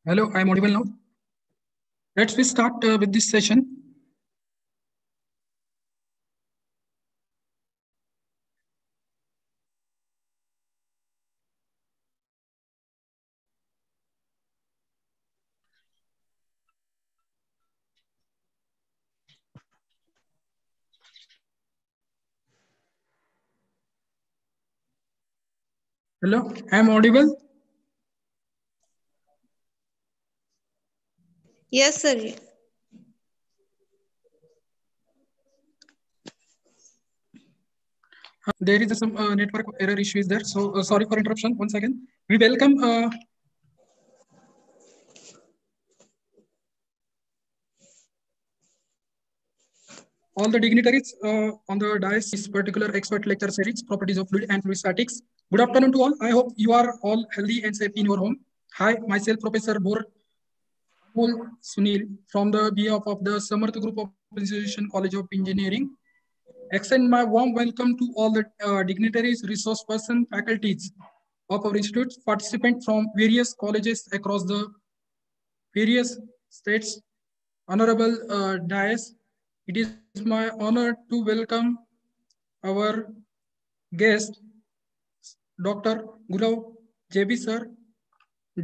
Hello, I am audible now. Let's start with this session. Hello, I am audible. Yes, sir. There is some network error issue is there. So sorry for interruption once again. We welcome all the dignitaries on the dais this particular expert lecture series, properties of fluid and fluid statics. Good afternoon to all. I hope you are all healthy and safe in your home. Hi, myself, Professor Bor Sunil from the behalf of the Samarth Group of Institution College of Engineering. Extend my warm welcome to all the dignitaries, resource persons, faculties of our institute, participants from various colleges across the various states. Honorable Dias, it is my honor to welcome our guest, Dr. Gulav JB sir,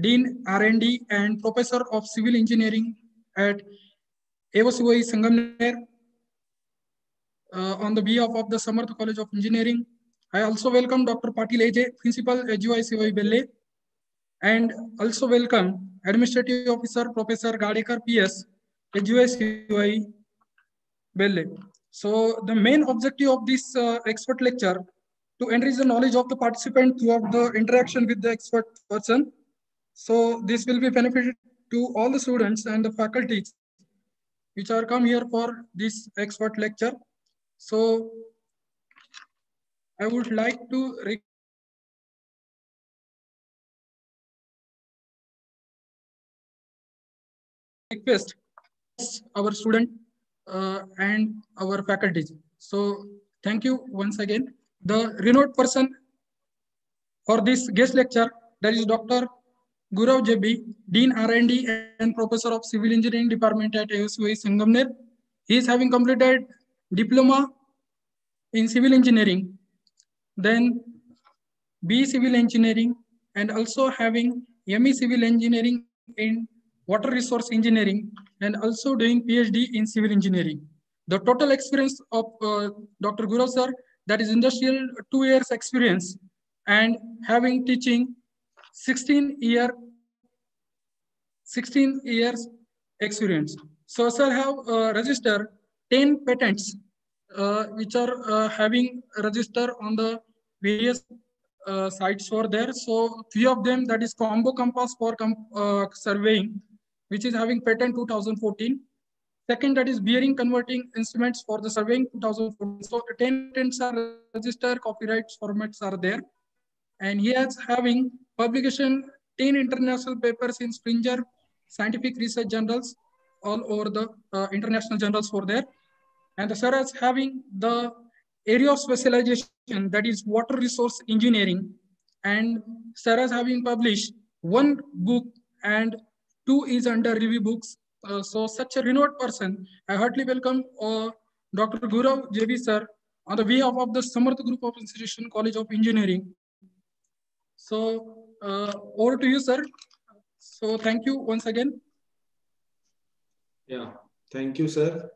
Dean R&D and Professor of Civil Engineering at SGOICOE Sangamner. On the behalf of the Samarth College of Engineering, I also welcome Dr. Patil AJ, Principal SGOICOE Belhe, and also welcome Administrative Officer Professor Gadekar PS, SGOICOE Belhe. So the main objective of this expert lecture to enrich the knowledge of the participant throughout the interaction with the expert person. So this will be benefited to all the students and the faculties which are come here for this expert lecture. So I would like to request our student and our faculties. So thank you once again. The renowned person for this guest lecture, that is Dr. Gurav JB, Dean R&D and Professor of Civil Engineering Department at SGOICOE Sangamner. He is having completed diploma in civil engineering, then B civil engineering, and also having ME civil engineering in water resource engineering, and also doing PhD in civil engineering. The total experience of Dr. Gurav sir, that is industrial 2 years experience, and having teaching 16 years experience. So sir have registered 10 patents which are having register on the various sites for there. So few of them, that is combo compass for surveying, which is having patent 2014. Second, that is bearing converting instruments for the surveying 2014. So 10 patents are registered, copyrights formats are there. And he is having publication 10 international papers in Springer scientific research journals all over the international journals for there. And the sir is having the area of specialization, that is water resource engineering. And sir is having published one book and two is under review books. So such a renowned person, I heartily welcome Dr. Gurav JB sir on the behalf of the Samarth Group of Institution College of Engineering. So over to you, sir. So thank you once again. Yeah, thank you, sir,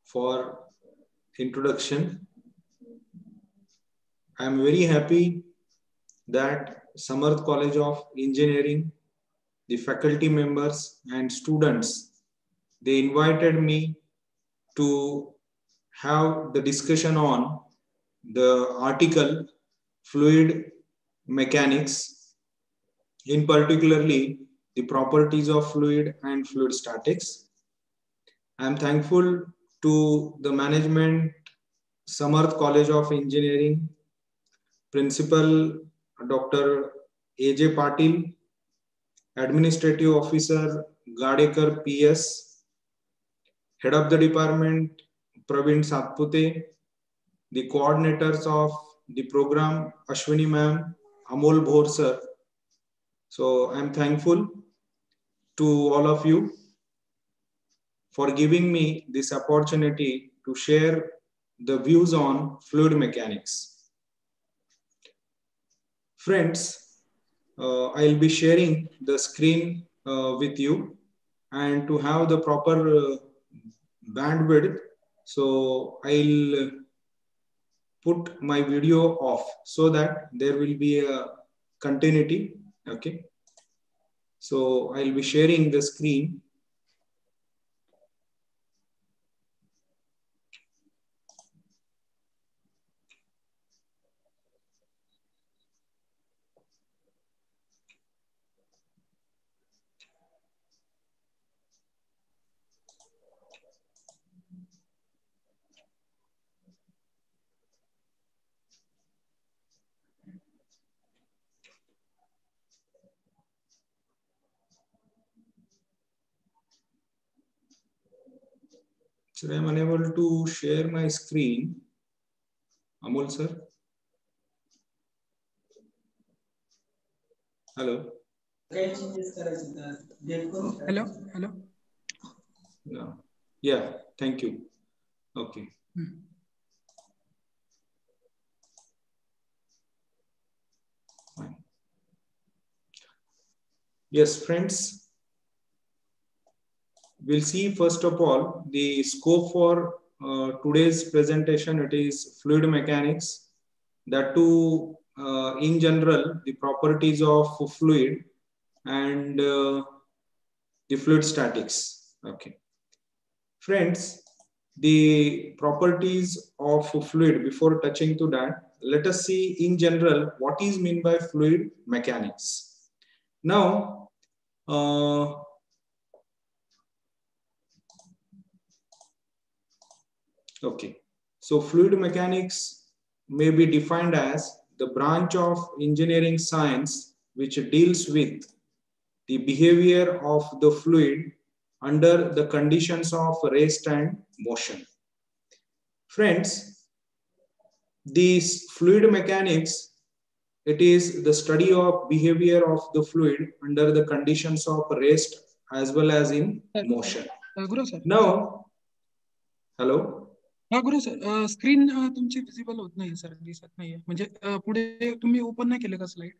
for introduction. I am very happy that Samarth College of Engineering, the faculty members and students, they invited me to have the discussion on the article fluid mechanics, in particularly the properties of fluid and fluid statics. I am thankful to the management, Samarth College of Engineering, Principal Dr. AJ Patil, Administrative Officer Gadekar PS, Head of the Department Praveen Satpute, the coordinators of the program Ashwini ma'am, Amol Bhor sir, So I'm thankful to all of you for giving me this opportunity to share the views on fluid mechanics. Friends, I'll be sharing the screen with you, and to have the proper bandwidth, so I'll put my video off so that there will be a continuity. Okay. So I'll be sharing the screen. So I'm unable to share my screen. Amol sir. Hello. Hello. No. Yeah. Thank you. Okay. Fine. Yes, friends. We'll see first of all the scope for today's presentation. It is fluid mechanics. That too, in general, the properties of fluid and the fluid statics. Okay, friends, the properties of fluid. Before touching to that, let us see in general what is meant by fluid mechanics. Now. Okay, so fluid mechanics may be defined as the branch of engineering science which deals with the behavior of the fluid under the conditions of rest and motion. Friends, this fluid mechanics, it is the study of behavior of the fluid under the conditions of rest as well as in motion. Guru sir. Now, hello. हा गुरु sir, screen तुमची visible होत नाही sir, दिसत नाहीये. म्हणजे पुढे तुम्ही open नाही केलं का slide?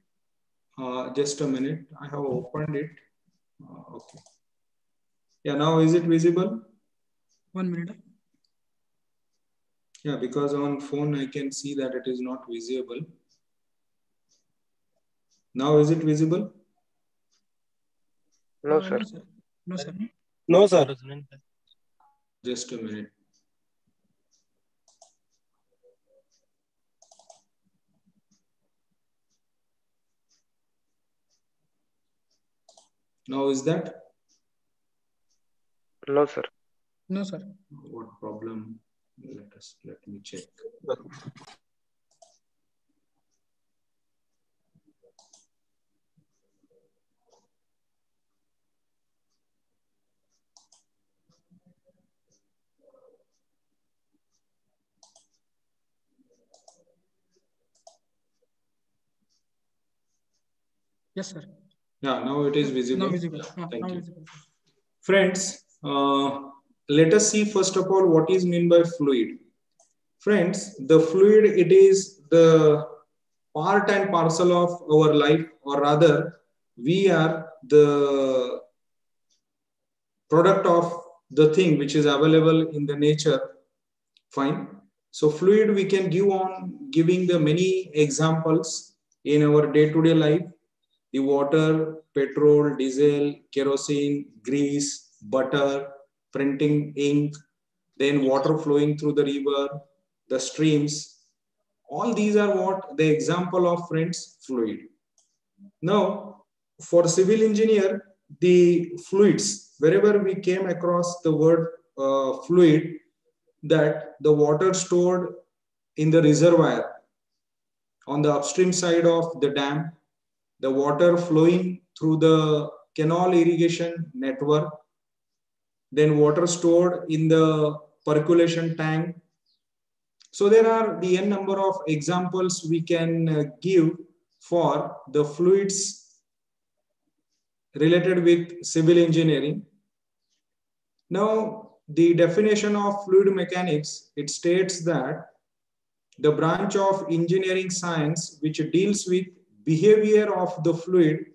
Just a minute, I have opened it. Okay. Yeah, now is it visible? 1 minute. Yeah, because on phone I can see that it is not visible. Now is it visible? No, sir. No, sir. No, sir. Just a minute. Now is that? No, sir. No, sir. What problem? Let me check. Yes, sir. Yeah, now it is visible. Now visible. Thank you. Visible. Friends, let us see first of all what is meant by fluid. Friends, the fluid, it is the part and parcel of our life, or rather, we are the product of the thing which is available in the nature. Fine. So fluid we can give on giving the many examples in our day-to-day life. The water, petrol, diesel, kerosene, grease, butter, printing ink, then water flowing through the river, the streams. All these are what the example of, friends, fluid. Now, for civil engineer, the fluids, wherever we came across the word fluid, that the water stored in the reservoir on the upstream side of the dam, the water flowing through the canal irrigation network, then water stored in the percolation tank. So there are the n number of examples we can give for the fluids related with civil engineering. Now, the definition of fluid mechanics, it states that the branch of engineering science which deals with behavior of the fluid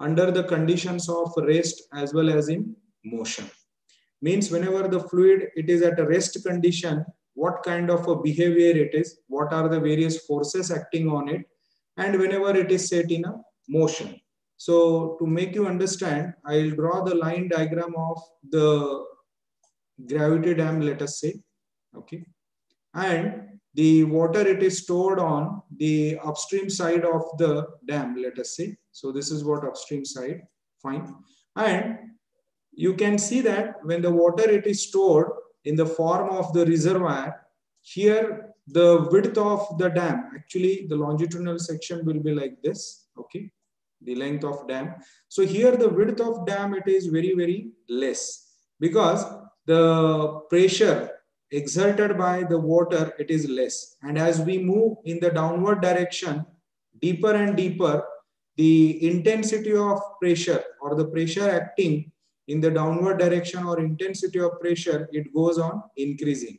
under the conditions of rest as well as in motion. Means whenever the fluid it is at a rest condition, what kind of a behavior it is, what are the various forces acting on it, and whenever it is set in a motion. So to make you understand, I'll draw the line diagram of the gravity dam, let us say. Okay. And the water it is stored on the upstream side of the dam, let us say. So this is what upstream side, fine. And you can see that when the water it is stored in the form of the reservoir, here the width of the dam, actually the longitudinal section will be like this, okay, the length of dam. So here the width of dam, it is very, very less because the pressure exerted by the water, it is less. And as we move in the downward direction, deeper and deeper, the intensity of pressure or the pressure acting in the downward direction or intensity of pressure, it goes on increasing.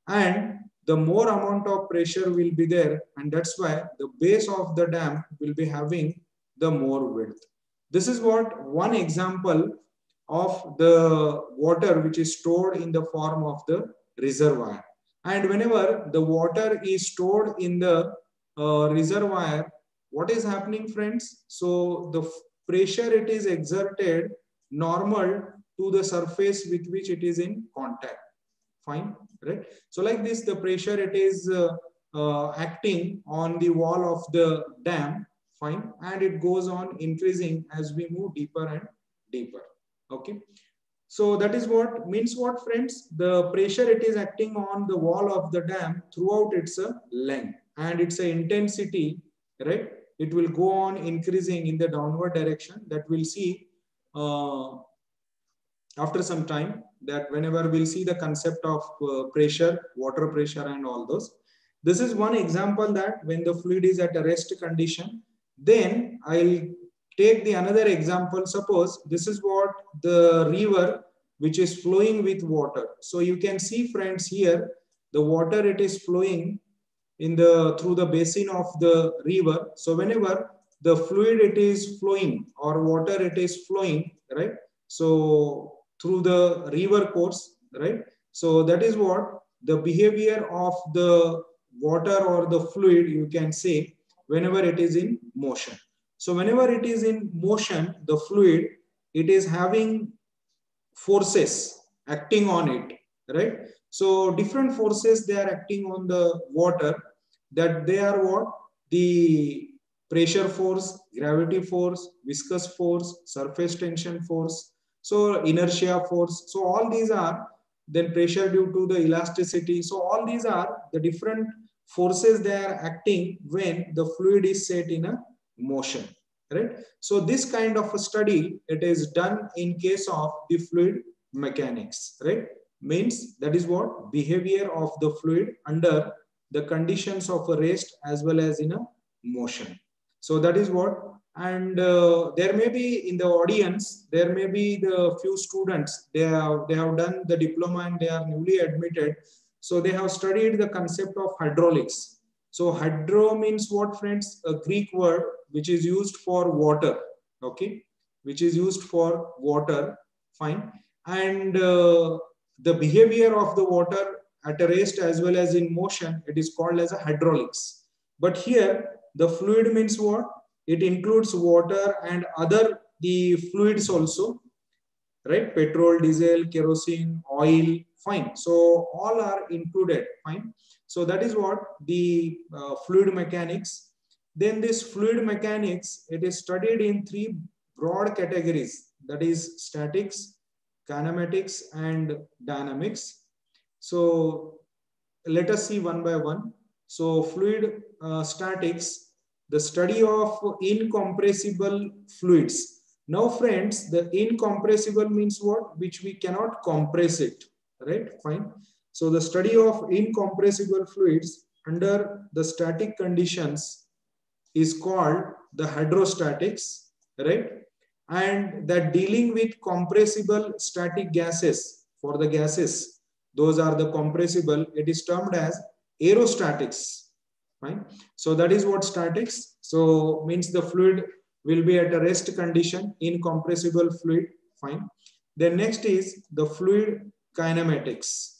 And the more amount of pressure will be there, and that's why the base of the dam will be having the more width. This is what one example of the water which is stored in the form of the reservoir. And whenever the water is stored in the reservoir, what is happening, friends? So the pressure it is exerted normal to the surface with which it is in contact. Fine, right? So like this, the pressure it is acting on the wall of the dam, fine, and it goes on increasing as we move deeper and deeper. Okay. So that is what means what, friends? The pressure it is acting on the wall of the dam throughout its length and its intensity, right? It will go on increasing in the downward direction. That we'll see after some time, that whenever we'll see the concept of pressure, water pressure and all those. This is one example that when the fluid is at a rest condition, then I'll take the another example. Suppose this is what the river which is flowing with water. So you can see, friends, here the water it is flowing in the through the basin of the river. So whenever the fluid it is flowing or water it is flowing, right? So through the river course, right? So that is what the behavior of the water or the fluid, you can say, whenever it is in motion. So whenever it is in motion, the fluid, it is having forces acting on it, right? So different forces, they are acting on the water, that they are what? The pressure force, gravity force, viscous force, surface tension force, so inertia force. So all these are, then pressure due to the elasticity. So all these are the different forces they are acting when the fluid is set in a motion, right? So this kind of a study, it is done in case of the fluid mechanics, right? Means that is what behavior of the fluid under the conditions of a rest as well as in a motion. So that is what. And there may be in the audience, there may be the few students, they have done the diploma and they are newly admitted. So they have studied the concept of hydraulics. So hydro means what, friends? A Greek word which is used for water, okay? Which is used for water, fine. And the behavior of the water at a rest as well as in motion, it is called as a hydraulics. But here, the fluid means what? It includes water and other the fluids also, right? Petrol, diesel, kerosene, oil, fine. So all are included, fine. So that is what the fluid mechanics. Then this fluid mechanics, it is studied in three broad categories, that is statics, kinematics and dynamics. So let us see one by one. So fluid statics, the study of incompressible fluids. Now, friends, the incompressible means what? Which we cannot compress it, right? Fine. So the study of incompressible fluids under the static conditions is called the hydrostatics, right? and that dealing with compressible static gases. For the gases, those are the compressible, it is termed as aerostatics. Fine. So that is what statics. So means the fluid will be at a rest condition in compressible fluid. Fine. Then next is the fluid kinematics.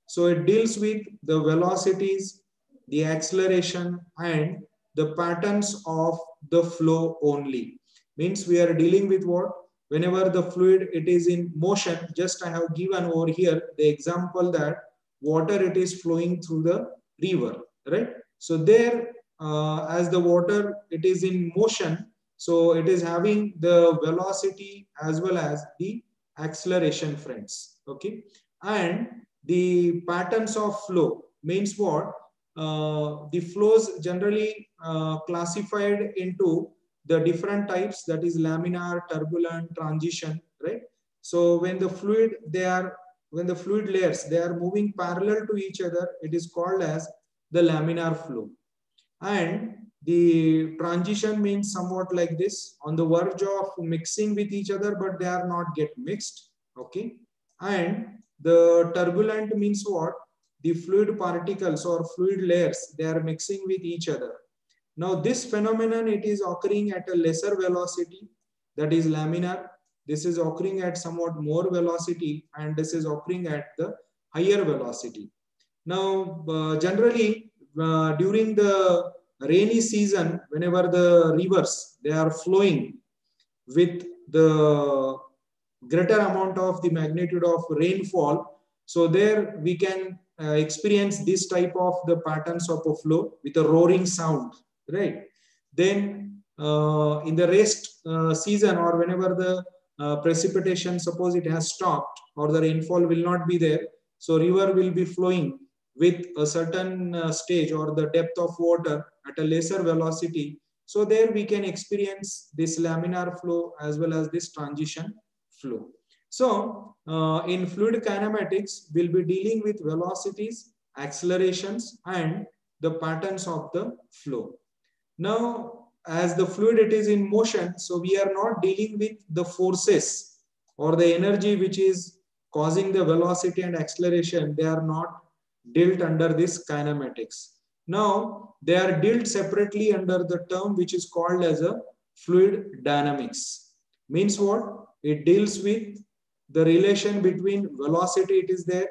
So it deals with the velocities, the acceleration, and the patterns of the flow only. Means we are dealing with what? Whenever the fluid it is in motion, just I have given over here the example that water it is flowing through the river, right? So there, as the water it is in motion, so it is having the velocity as well as the acceleration, friends. Okay, and the patterns of flow means what? The flows generally classified into the different types, that is laminar, turbulent, transition, right? So when the fluid when the fluid layers they are moving parallel to each other, it is called as the laminar flow. And the transition means somewhat like this, on the verge of mixing with each other, but they are not get mixed. Okay. And the turbulent means what? The fluid particles or fluid layers, they are mixing with each other. Now this phenomenon, it is occurring at a lesser velocity, that is laminar. This is occurring at somewhat more velocity, and this is occurring at the higher velocity. Now, generally, during the rainy season, whenever the rivers, they are flowing with the greater amount of the magnitude of rainfall, so there we can experience this type of the patterns of a flow with a roaring sound, right? Then in the rest season, or whenever the precipitation, suppose it has stopped or the rainfall will not be there, so river will be flowing with a certain stage or the depth of water at a lesser velocity. So there we can experience this laminar flow as well as this transition flow. So in fluid kinematics, we'll be dealing with velocities, accelerations, and the patterns of the flow. Now, as the fluid it is in motion, so we are not dealing with the forces or the energy which is causing the velocity and acceleration. They are not dealt under this kinematics. Now, they are dealt separately under the term which is called as a fluid dynamics. Means what? It deals with the relation between velocity, it is there,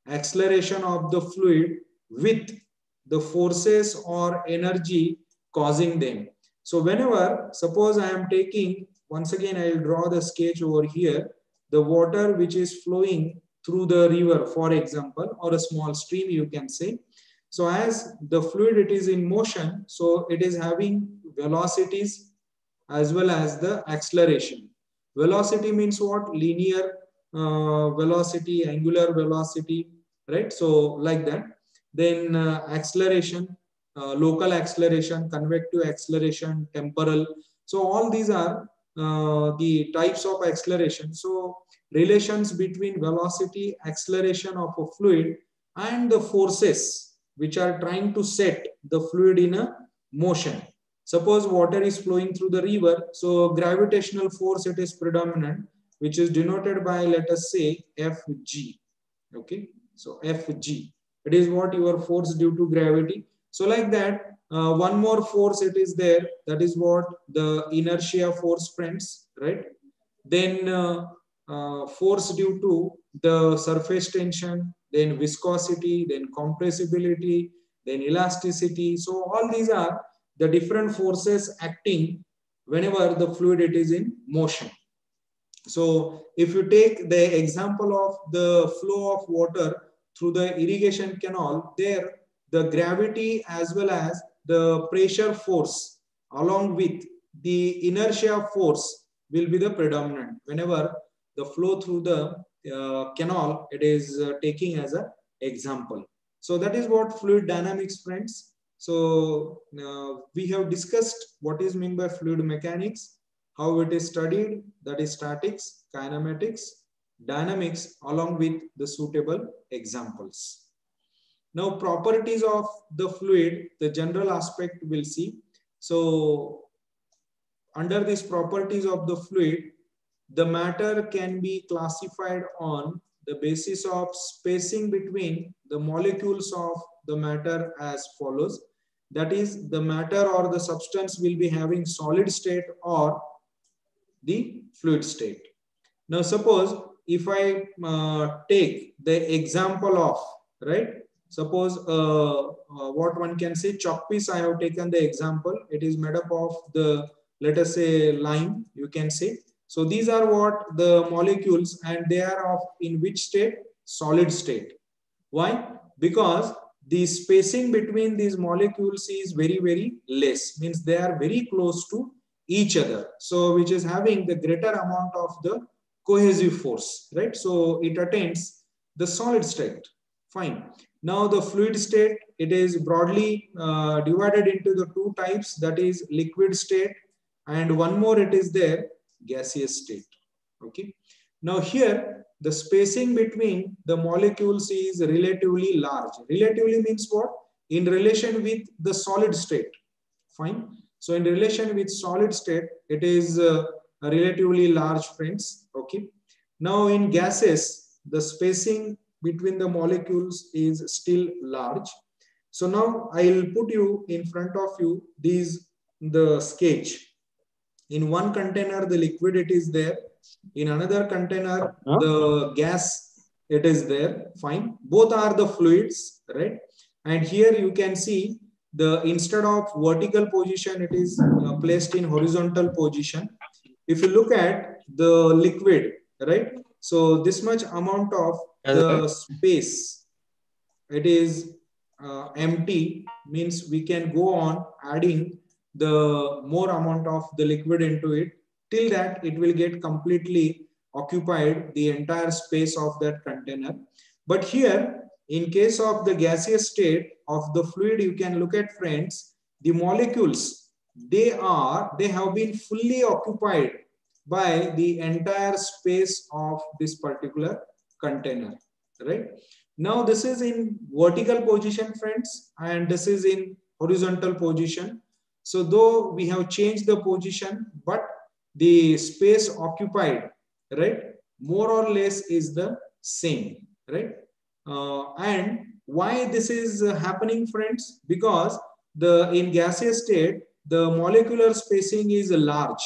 acceleration of the fluid with the forces or energy causing them. So whenever, suppose I am taking, once again I will draw the sketch over here, the water which is flowing through the river, for example, or a small stream you can say. So as the fluid it is in motion, so it is having velocities as well as the acceleration. Velocity means what? Linear velocity, angular velocity, right? So like that. Then acceleration, local acceleration, convective acceleration, temporal. So all these are the types of acceleration. So relations between velocity, acceleration of a fluid, and the forces which are trying to set the fluid in a motion. Suppose water is flowing through the river, so gravitational force it is predominant, which is denoted by, let us say, Fg. Okay, so Fg, it is what your force due to gravity. So like that, one more force it is there, that is what the inertia force, friends, right? Then force due to the surface tension, then viscosity, then compressibility, then elasticity. So all these are the different forces acting whenever the fluid it is in motion. So if you take the example of the flow of water through the irrigation canal, there the gravity as well as the pressure force along with the inertia force will be the predominant whenever the flow through the canal it is taking as an example. So that is what fluid dynamics, friends. So we have discussed what is meant by fluid mechanics, how it is studied, that is statics, kinematics, dynamics, along with the suitable examples. Now, properties of the fluid, the general aspect we'll see. So, under these properties of the fluid, the matter can be classified on the basis of spacing between the molecules of the matter as follows. That is, the matter or the substance will be having solid state or the fluid state. Now, suppose if I take the example of, right? Suppose what one can say, chalk piece, I have taken the example. It is made up of the, let us say, lime, you can say. So these are what the molecules, and they are of in which state? Solid state. Why? Because the spacing between these molecules is very, very less. Means they are very close to each other. So which is having the greater amount of the cohesive force, right? So it attains the solid state. Fine. Now the fluid state, it is broadly divided into the two types, that is liquid state, and one more it is there, gaseous state. Okay. Now here the spacing between the molecules is relatively large. Relatively means what? In relation with the solid state. Fine. So in relation with solid state, it is relatively large, friends. Okay. Now in gases, the spacing between the molecules is still large. So now I'll put you in front of you the sketch. In one container, the liquid it is there. In another container, the gas it is there. Fine. Both are the fluids, right? And here you can see the, instead of vertical position, it is placed in horizontal position. If you look at the liquid, right? So this much amount of the space, it is empty, means we can go on adding the more amount of the liquid into it, till that it will get completely occupied the entire space of that container. But here, in case of the gaseous state of the fluid, you can look at, friends, the molecules, they have been fully occupied by the entire space of this particular container, right? Now this is in vertical position, friends, and this is in horizontal position. So though we have changed the position, but the space occupied, right, more or less is the same, right? And why this is happening, friends? Because in gaseous state, the molecular spacing is large,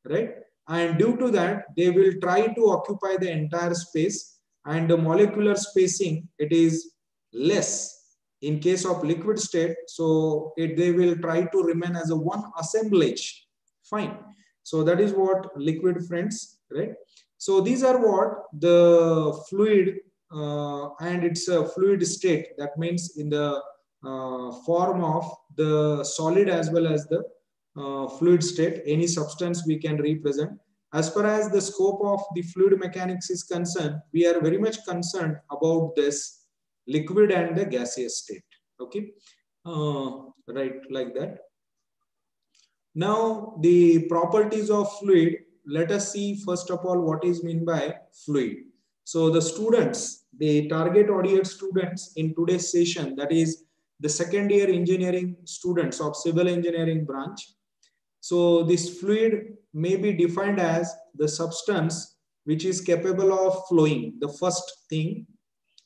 right? And due to that, they will try to occupy the entire space, and the molecular spacing, it is less in case of liquid state. So they will try to remain as a one assemblage. Fine. So that is what liquid, friends, right? So these are what the fluid, and it's a fluid state. That means in the form of the solid as well as the fluid state, any substance we can represent. As far as the scope of the fluid mechanics is concerned, we are very much concerned about this liquid and the gaseous state. Okay, right, like that. Now the properties of fluid. Let us see first of all what is meant by fluid. So the students, the target audience students in today's session, that is the second year engineering students of civil engineering branch. So this fluid may be defined as the substance which is capable of flowing, the first thing.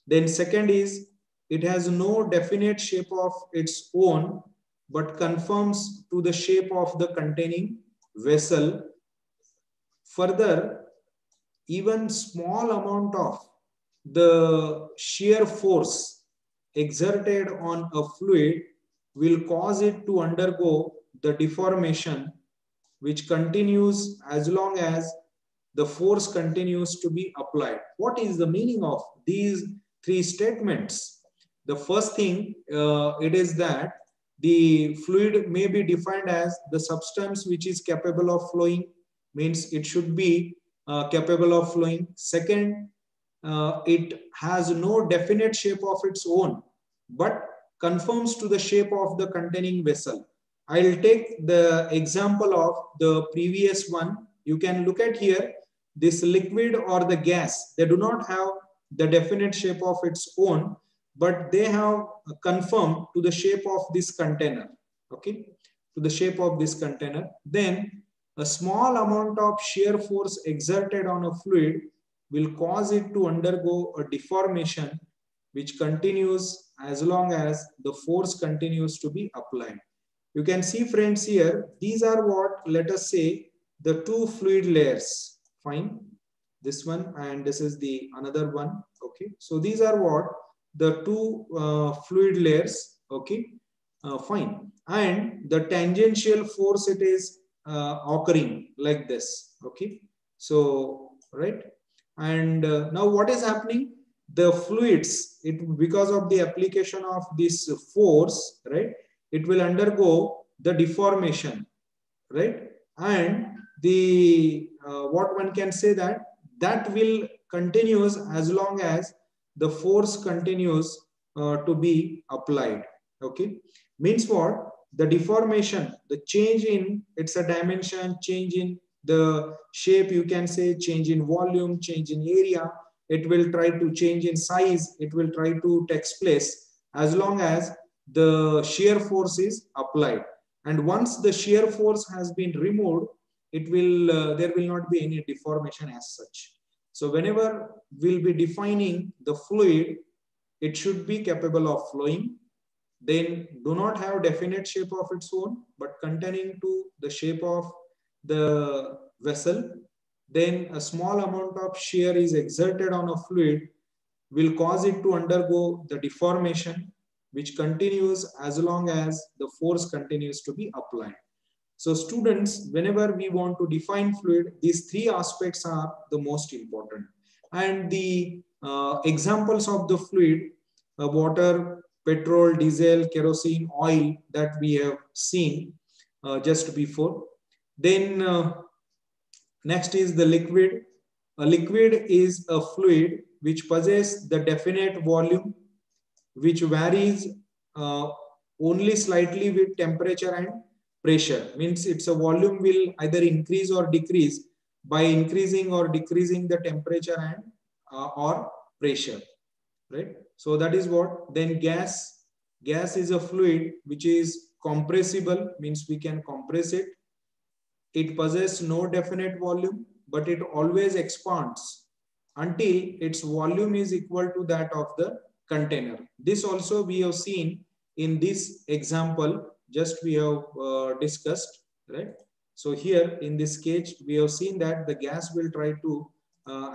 Then second is, it has no definite shape of its own, but conforms to the shape of the containing vessel. Further, even small amount of the shear force exerted on a fluid will cause it to undergo the deformation, which continues as long as the force continues to be applied. What is the meaning of these three statements? The first thing, it is that the fluid may be defined as the substance which is capable of flowing, means it should be capable of flowing. Second, it has no definite shape of its own, but conforms to the shape of the containing vessel. I'll take the example of the previous one. You can look at here, this liquid or the gas, they do not have the definite shape of its own, but they have conformed to the shape of this container. Okay, to the shape of this container. Then A small amount of shear force exerted on a fluid will cause it to undergo a deformation which continues as long as the force continues to be applied. You can see, friends, here, these are what, let us say, the two fluid layers. Fine. This one and this is the another one. Okay. So these are what the two fluid layers. Okay. Fine. And the tangential force, it is occurring like this. Okay. So, right. And now what is happening? The fluids, because of the application of this force, right, it will undergo the deformation, right? And the what one can say that will continues as long as the force continues to be applied. Okay, means what? The deformation, the change in its a dimension, change in the shape, you can say, change in volume, change in area, it will try to change in size, it will try to take place as long as the shear force is applied. And once the shear force has been removed, it will there will not be any deformation as such. So whenever we'll be defining the fluid, it should be capable of flowing, then do not have definite shape of its own, but containing to the shape of the vessel. Then a small amount of shear is exerted on a fluid will cause it to undergo the deformation, which continues as long as the force continues to be applied. So students, whenever we want to define fluid, these three aspects are the most important. And the examples of the fluid, water, petrol, diesel, kerosene, oil, that we have seen just before. Then next is the liquid. A liquid is a fluid which possesses the definite volume, which varies only slightly with temperature and pressure. Means its a volume will either increase or decrease by increasing or decreasing the temperature and or pressure, right? So that is what. Then gas is a fluid which is compressible, means we can compress it. It possesses no definite volume, but it always expands until its volume is equal to that of the container. This also we have seen in this example, just we have discussed, right? So here in this case, we have seen that the gas will try to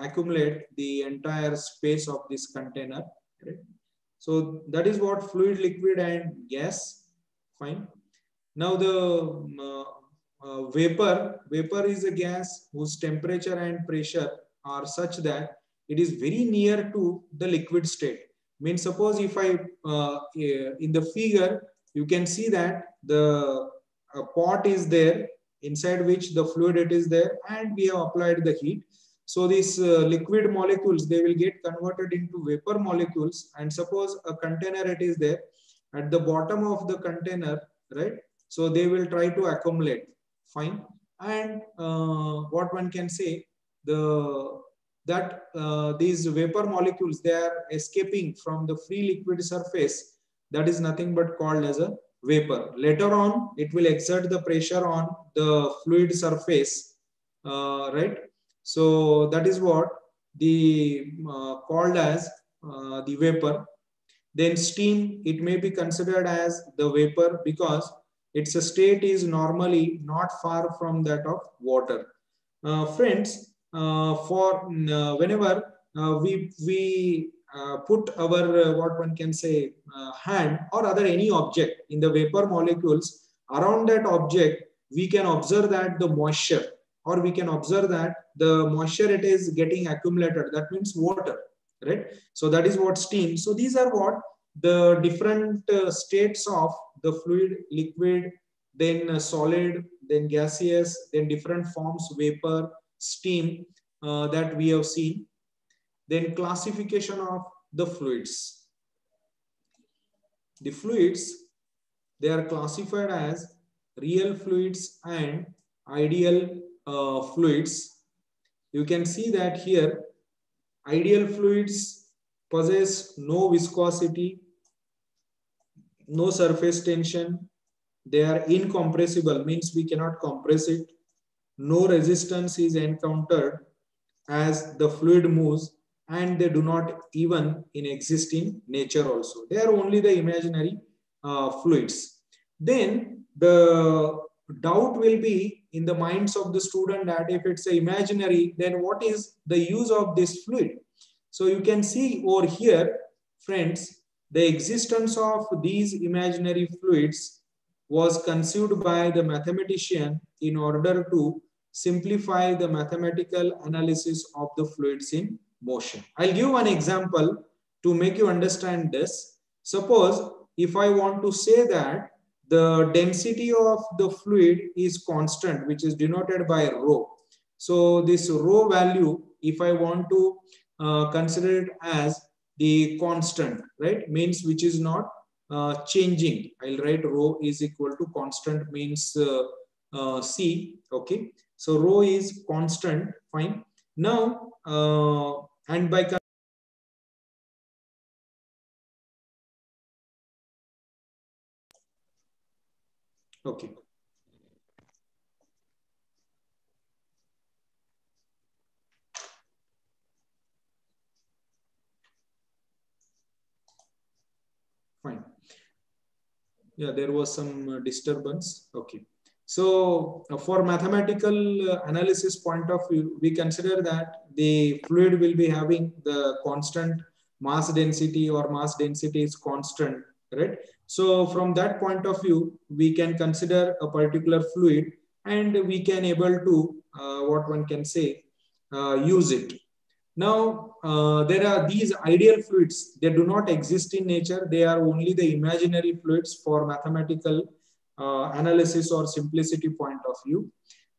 accumulate the entire space of this container, right? So that is what fluid, liquid and gas. Fine. Now the vapor is a gas whose temperature and pressure are such that it is very near to the liquid state. Means suppose if I in the figure you can see that the pot is there inside which the fluid it is there, and we have applied the heat. So these liquid molecules, they will get converted into vapor molecules, and suppose a container it is there at the bottom of the container, right? So they will try to accumulate. Fine. And what one can say, these vapor molecules, they are escaping from the free liquid surface. That is nothing but called as a vapor. Later on, it will exert the pressure on the fluid surface, right? So that is what the called as the vapor. Then steam, it may be considered as the vapor because its state is normally not far from that of water. Friends, whenever we put our what one can say hand or other any object in the vapor molecules, around that object we can observe that the moisture, or we can observe that the moisture it is getting accumulated. That means water, right? So that is what steam. So these are what the different states of the fluid, liquid, then solid, then gaseous, then different forms, vapor, steam, that we have seen. Then classification of the fluids. The fluids, they are classified as real fluids and ideal fluids. You can see that here ideal fluids possess no viscosity, no surface tension. They are incompressible, means we cannot compress it. no resistance is encountered as the fluid moves, and they do not even exist in nature also. They are only the imaginary fluids. Then the doubt will be in the minds of the student that if it's a imaginary, then what is the use of this fluid? So you can see over here, friends, the existence of these imaginary fluids was conceived by the mathematician in order to simplify the mathematical analysis of the fluids in motion. I'll give one example to make you understand this. Suppose if I want to say that the density of the fluid is constant, which is denoted by rho. So this rho value, if I want to consider it as the constant, right, means which is not changing. I'll write rho is equal to constant, means C. Okay, so rho is constant. Fine. Now, and by okay. Fine. Yeah, there was some disturbance. Okay. So for mathematical analysis point of view, we consider that the fluid will be having the constant mass density, or mass density is constant, right? So from that point of view, we can consider a particular fluid, and we can able to what one can say, use it. Now, there are these ideal fluids. They do not exist in nature. They are only the imaginary fluids for mathematical analysis or simplicity point of view.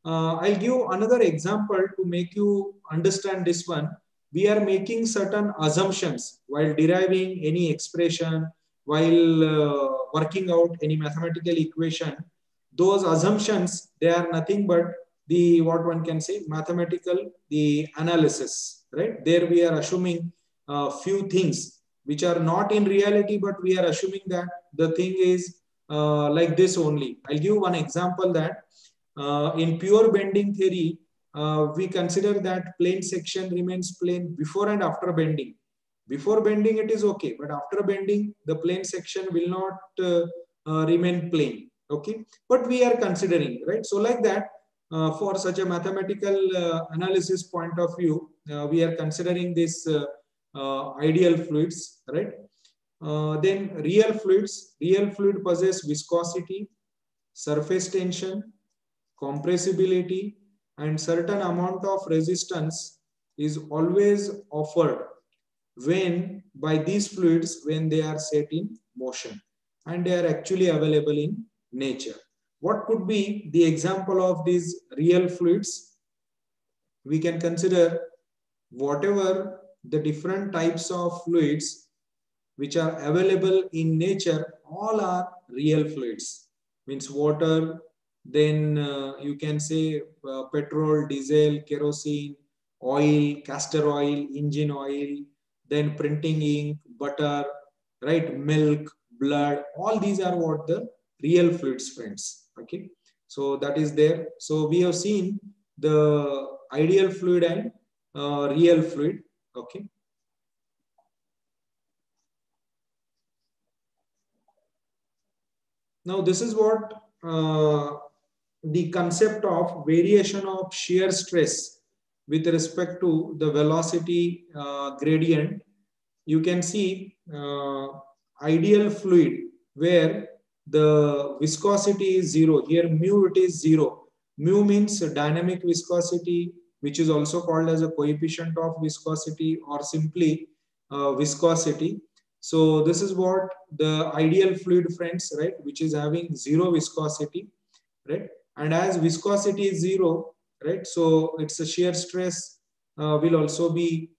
I'll give another example to make you understand this one. We are making certain assumptions while deriving any expression, while working out any mathematical equation. Those assumptions, they are nothing but the, what one can say, mathematical, the analysis, right? There we are assuming a few things which are not in reality, but we are assuming that the thing is like this only. I'll give one example that in pure bending theory, we consider that plane section remains plane before and after bending. Before bending it is okay, but after bending the plane section will not remain plane. Okay, but we are considering, right? So like that, for such a mathematical analysis point of view, we are considering this ideal fluids, right? Then real fluids. Real fluid possess viscosity, surface tension, compressibility, and certain amount of resistance is always offered when by these fluids when they are set in motion, and they are actually available in nature. What could be the example of these real fluids? We can consider whatever the different types of fluids which are available in nature, all are real fluids. Means water, then you can say petrol, diesel, kerosene, oil, castor oil, engine oil, then printing ink, butter, right, milk, blood, all these are what the real fluids, friends. Okay, so that is there. So we have seen the ideal fluid and real fluid. Okay. Now this is what the concept of variation of shear stress with respect to the velocity gradient. You can see ideal fluid where the viscosity is zero. Here mu it is zero. Mu means dynamic viscosity, which is also called as a coefficient of viscosity, or simply viscosity. So this is what the ideal fluid, friends, right, which is having zero viscosity, right? And as viscosity is zero, right, so its a shear stress will also be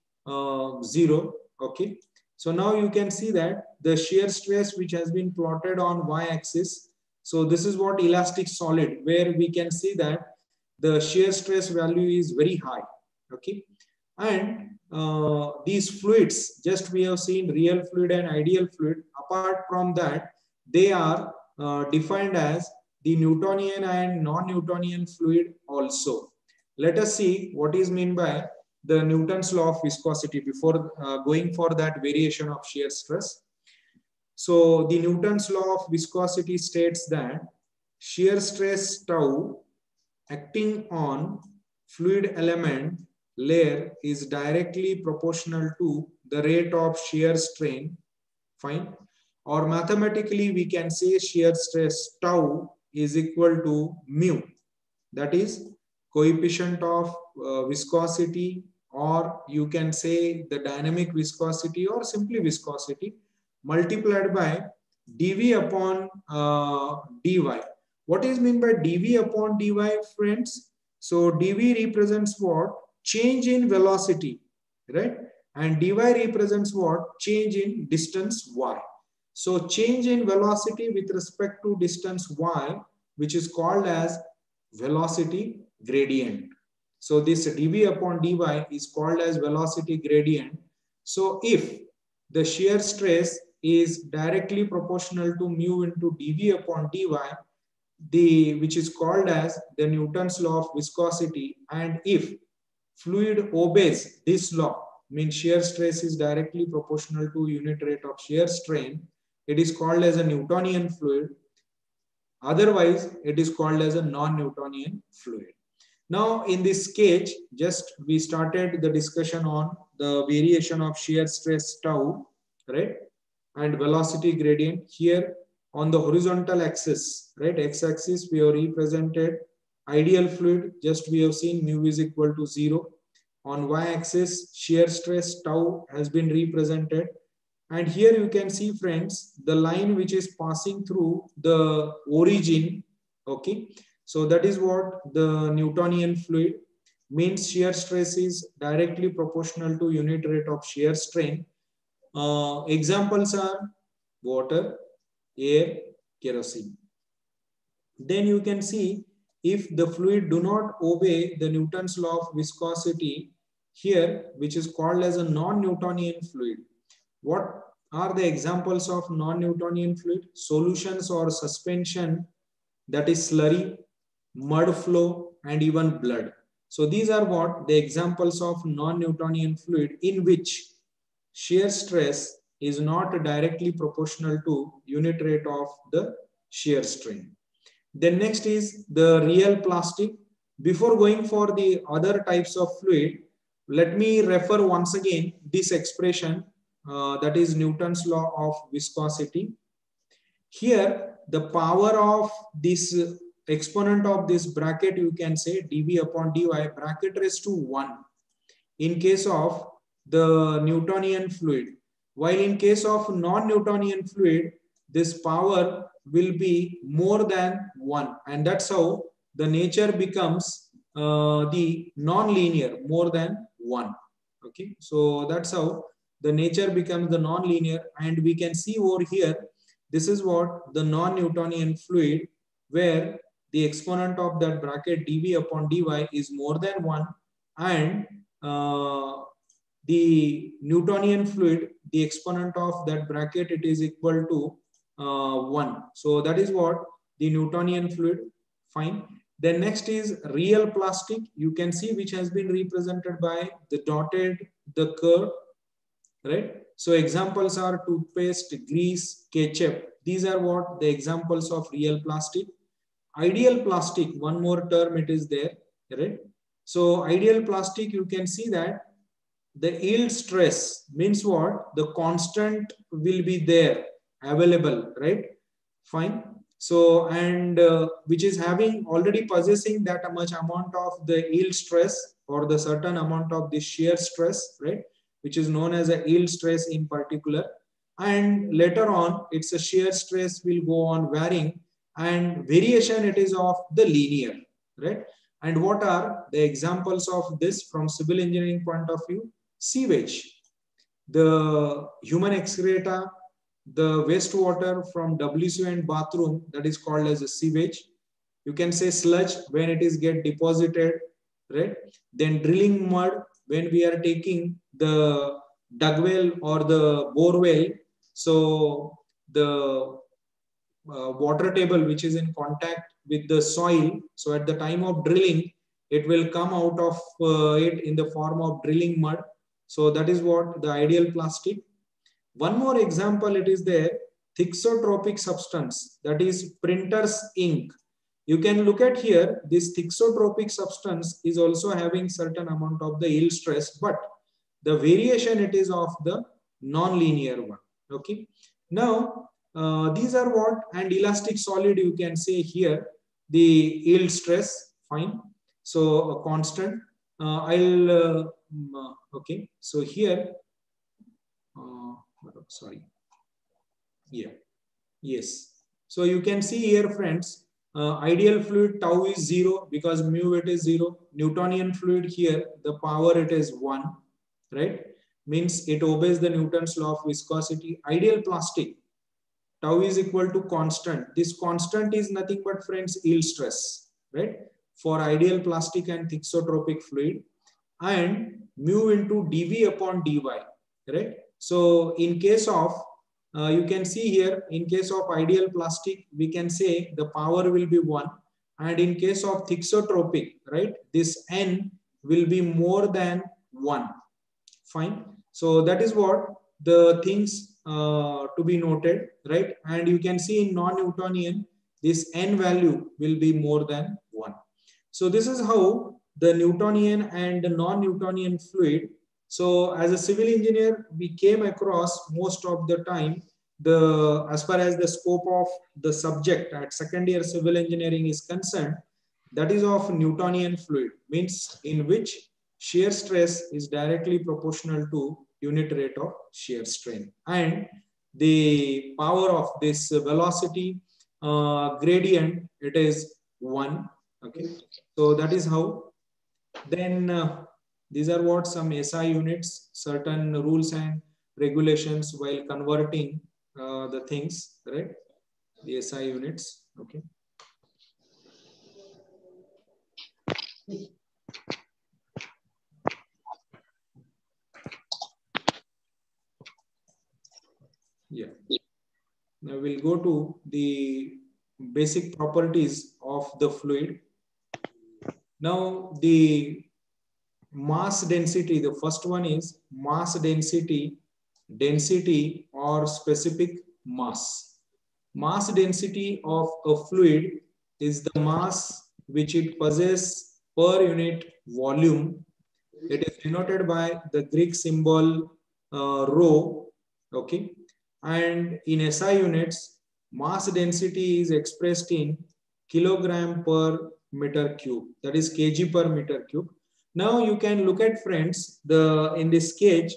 zero. Okay, so now you can see that the shear stress which has been plotted on y-axis. So this is what elastic solid, where we can see that the shear stress value is very high. Okay, and these fluids, just we have seen real fluid and ideal fluid. Apart from that, they are defined as the Newtonian and non-Newtonian fluid also. Let us see what is meant by the Newton's law of viscosity before going for that variation of shear stress. So the Newton's law of viscosity states that shear stress tau acting on fluid element layer is directly proportional to the rate of shear strain. Fine. Or mathematically we can say shear stress tau is equal to mu, that is coefficient of viscosity, or you can say the dynamic viscosity or simply viscosity, multiplied by dv upon dy. What is meant by dv upon dy, friends? So dv represents what? Change in velocity, right? And dy represents what? Change in distance y. So change in velocity with respect to distance y, which is called as velocity gradient. So this dv upon dy is called as velocity gradient. So if the shear stress is directly proportional to mu into dv upon dy, which is called as the Newton's law of viscosity, and if fluid obeys this law, means shear stress is directly proportional to unit rate of shear strain, it is called as a Newtonian fluid. Otherwise, it is called as a non-Newtonian fluid. Now, in this sketch, just we started the discussion on the variation of shear stress tau, right? And velocity gradient. Here on the horizontal axis, right? X-axis, we have represented ideal fluid. Just we have seen mu is equal to 0. On y-axis, shear stress tau has been represented. And here you can see, friends, the line which is passing through the origin. Okay. So that is what the Newtonian fluid means. Shear stress is directly proportional to unit rate of shear strain. Examples are water, air, kerosene. Then you can see if the fluid do not obey the Newton's law of viscosity here, which is called as a non-Newtonian fluid. What are the examples of non-Newtonian fluid? Solutions or suspension, that is slurry, mud flow, and even blood. So these are what the examples of non-Newtonian fluid in which shear stress is not directly proportional to unit rate of the shear strain. Then next is the real plastic. Before going for the other types of fluid, let me refer once again this expression, that is Newton's law of viscosity. Here, the power of this exponent of this bracket, you can say dv upon dy, bracket raised to 1 in case of the Newtonian fluid. While in case of non-Newtonian fluid, this power will be more than 1. And that's how the nature becomes the non-linear, more than 1. Okay, so that's how the nature becomes the non-linear. And we can see over here, this is what the non-Newtonian fluid, where the exponent of that bracket dv upon dy is more than 1, and the Newtonian fluid, the exponent of that bracket, it is equal to 1. So that is what the Newtonian fluid. Fine. Then next is real plastic. You can see which has been represented by the dotted, the curve, right? So examples are toothpaste, grease, ketchup. These are what the examples of real plastic. Ideal plastic, one more term it is there, right? So ideal plastic, you can see that the yield stress means what? The constant will be there, available, right? Fine. So, and which is having already possessing that much amount of the yield stress or the certain amount of the shear stress, right? Which is known as a yield stress in particular. And later on, it's a shear stress will go on varying, and variation it is of the linear, right? And what are the examples of this from civil engineering point of view? Sewage, the human excreta, the wastewater from WC and bathroom, that is called as a sewage. You can say sludge when it is get deposited, right? Then drilling mud when we are taking the dug well or the bore well. So the water table which is in contact with the soil. So at the time of drilling, it will come out of it in the form of drilling mud. So that is what the ideal plastic. One more example, it is there, thixotropic substance, that is printer's ink. You can look at here, this thixotropic substance is also having certain amount of the yield stress, but the variation it is of the non-linear one. Okay. Now, these are what, and elastic solid you can say here, the yield stress, fine. So a constant. Okay. So here, sorry. Yeah. Yes. So you can see here, friends, ideal fluid tau is 0 because mu it is 0. Newtonian fluid here, the power it is 1, right? Means it obeys the Newton's law of viscosity. Ideal plastic, tau is equal to constant. This constant is nothing but, friends, yield stress, right? For ideal plastic and thixotropic fluid, and mu into dV upon dy, right? So in case of, you can see here, in case of ideal plastic, we can say the power will be 1. And in case of thixotropic, right, this N will be more than 1. Fine. So that is what the things to be noted, right? And you can see in non-Newtonian, this N value will be more than 1. So this is how the Newtonian and the non-Newtonian fluid. So as a civil engineer, we came across most of the time, as far as the scope of the subject at second year civil engineering is concerned, that is of Newtonian fluid, means in which shear stress is directly proportional to unit rate of shear strain, and the power of this velocity gradient, it is 1. Okay, so that is how. Then these are what some SI units, certain rules and regulations while converting the things, right? The SI units. Okay. Yeah. Now we'll go to the basic properties of the fluid. Now the mass density, the first one is mass density, density or specific mass. Mass density of a fluid is the mass which it possesses per unit volume. It is denoted by the Greek symbol rho. Okay. And in SI units, mass density is expressed in kilogram per meter cube, that is kg per meter cube. Now you can look at, friends, in this cage,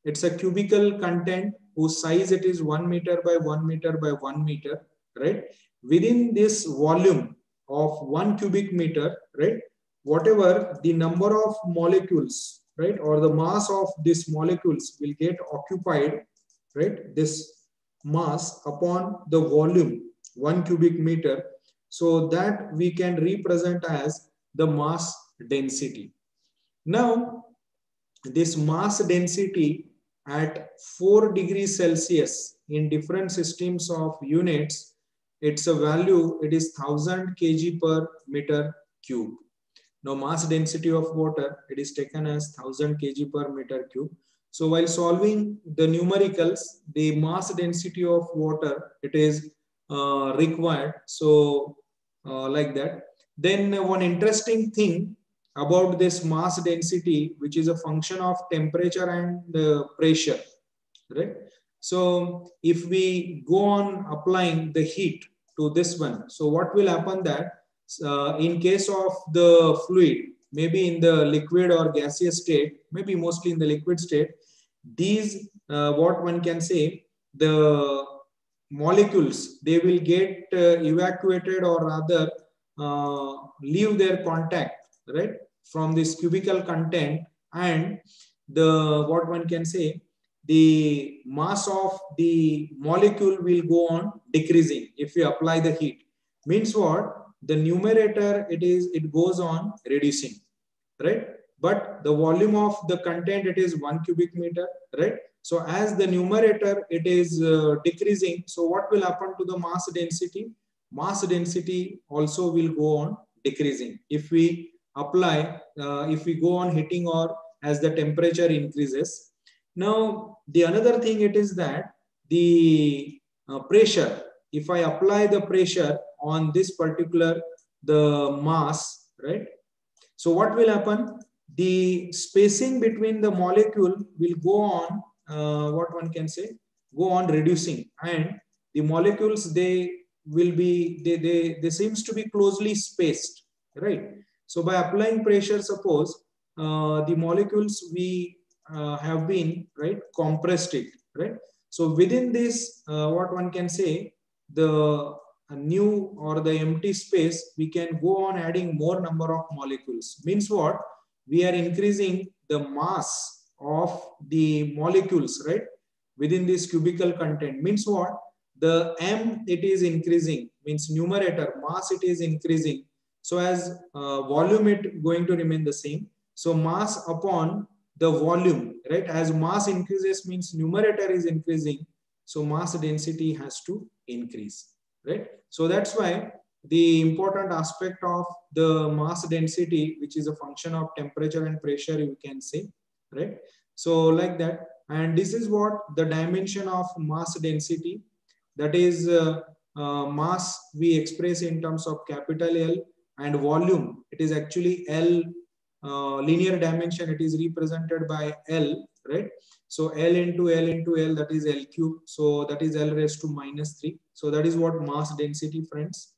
it's a cubical content whose size it is 1 meter by 1 meter by 1 meter, right? Within this volume of 1 cubic meter, right, whatever the number of molecules, right, or the mass of these molecules will get occupied, right, this mass upon the volume 1 cubic meter, so that we can represent as the mass density. Now this mass density at 4 degrees Celsius in different systems of units, it's a value, it is 1000 kg per meter cube. Now mass density of water, it is taken as 1000 kg per meter cube. So while solving the numericals, the mass density of water, it is required. So like that. Then one interesting thing about this mass density, which is a function of temperature and pressure, right? So if we go on applying the heat to this one, so what will happen that in case of the fluid, maybe in the liquid or gaseous state, maybe mostly in the liquid state, these what one can say, the molecules, they will get evacuated, or rather leave their contact, right, from this cubical content, and the what one can say, the mass of the molecule will go on decreasing if we apply the heat. Means what? The numerator, it goes on reducing, right? But the volume of the content, it is 1 cubic meter, right? So as the numerator, it is decreasing. So what will happen to the mass density? Mass density also will go on decreasing. If we apply, if we go on heating or as the temperature increases. Now, the another thing it is that the pressure, if I apply the pressure on this particular, the mass, right? So what will happen? The spacing between the molecule will go on, what one can say, go on reducing, and the molecules, they will be, they seems to be closely spaced, right? So by applying pressure, suppose the molecules we have been, right, compressed it, right? So within this, what one can say, the new or the empty space, we can go on adding more number of molecules. Means what? We are increasing the mass of the molecules, right, within this cubical content. Means what? The m, it is increasing, means numerator mass, it is increasing. So as volume, it going to remain the same. So mass upon the volume, right? As mass increases, means numerator is increasing. So mass density has to increase, right? So that's why the important aspect of the mass density, which is a function of temperature and pressure, you can say, right? So like that. And this is what the dimension of mass density, that is mass we express in terms of capital L, and volume, it is actually L, linear dimension, it is represented by L, right? So L into L into L, that is L cube. So that is L raised to -3. So that is what mass density, friends.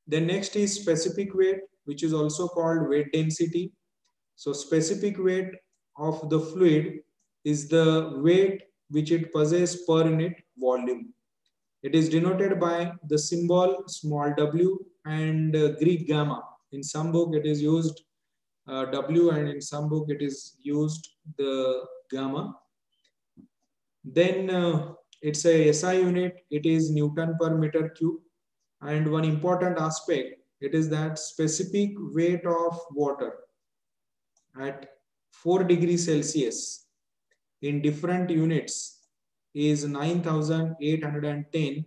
Then next is specific weight, which is also called weight density. So specific weight of the fluid is the weight which it possesses per unit volume. It is denoted by the symbol small w and Greek gamma. In some book it is used W, and in some book it is used the gamma. Then it's a SI unit, it is Newton per meter cube. And one important aspect, it is that specific weight of water at 4 degrees Celsius in different units is 9,810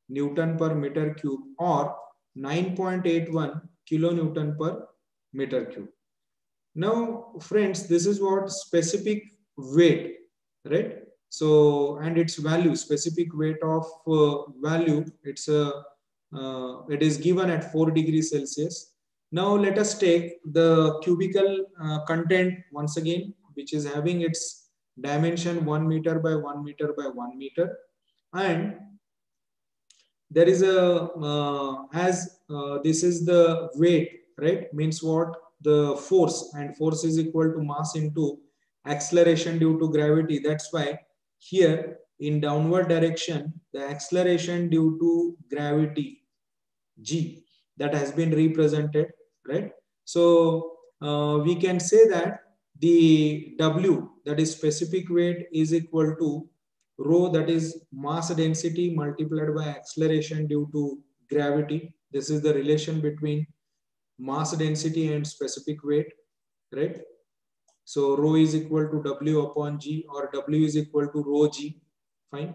Newton per meter cube, or 9.81 kilonewton per meter cube. Now, friends, this is what specific weight, right? So, and its value, specific weight of value, it's it is given at 4 degrees Celsius. Now, let us take the cubical content once again, which is having its dimension 1 meter by 1 meter by 1 meter. And there is a, this is the weight, right? Means what? The force, and force is equal to mass into acceleration due to gravity. That's why here in downward direction, the acceleration due to gravity, G, that has been represented, right? So we can say that the W, that is specific weight, is equal to rho, that is mass density multiplied by acceleration due to gravity. This is the relation between mass density and specific weight, right? So rho is equal to W upon G, or W is equal to rho G. Fine.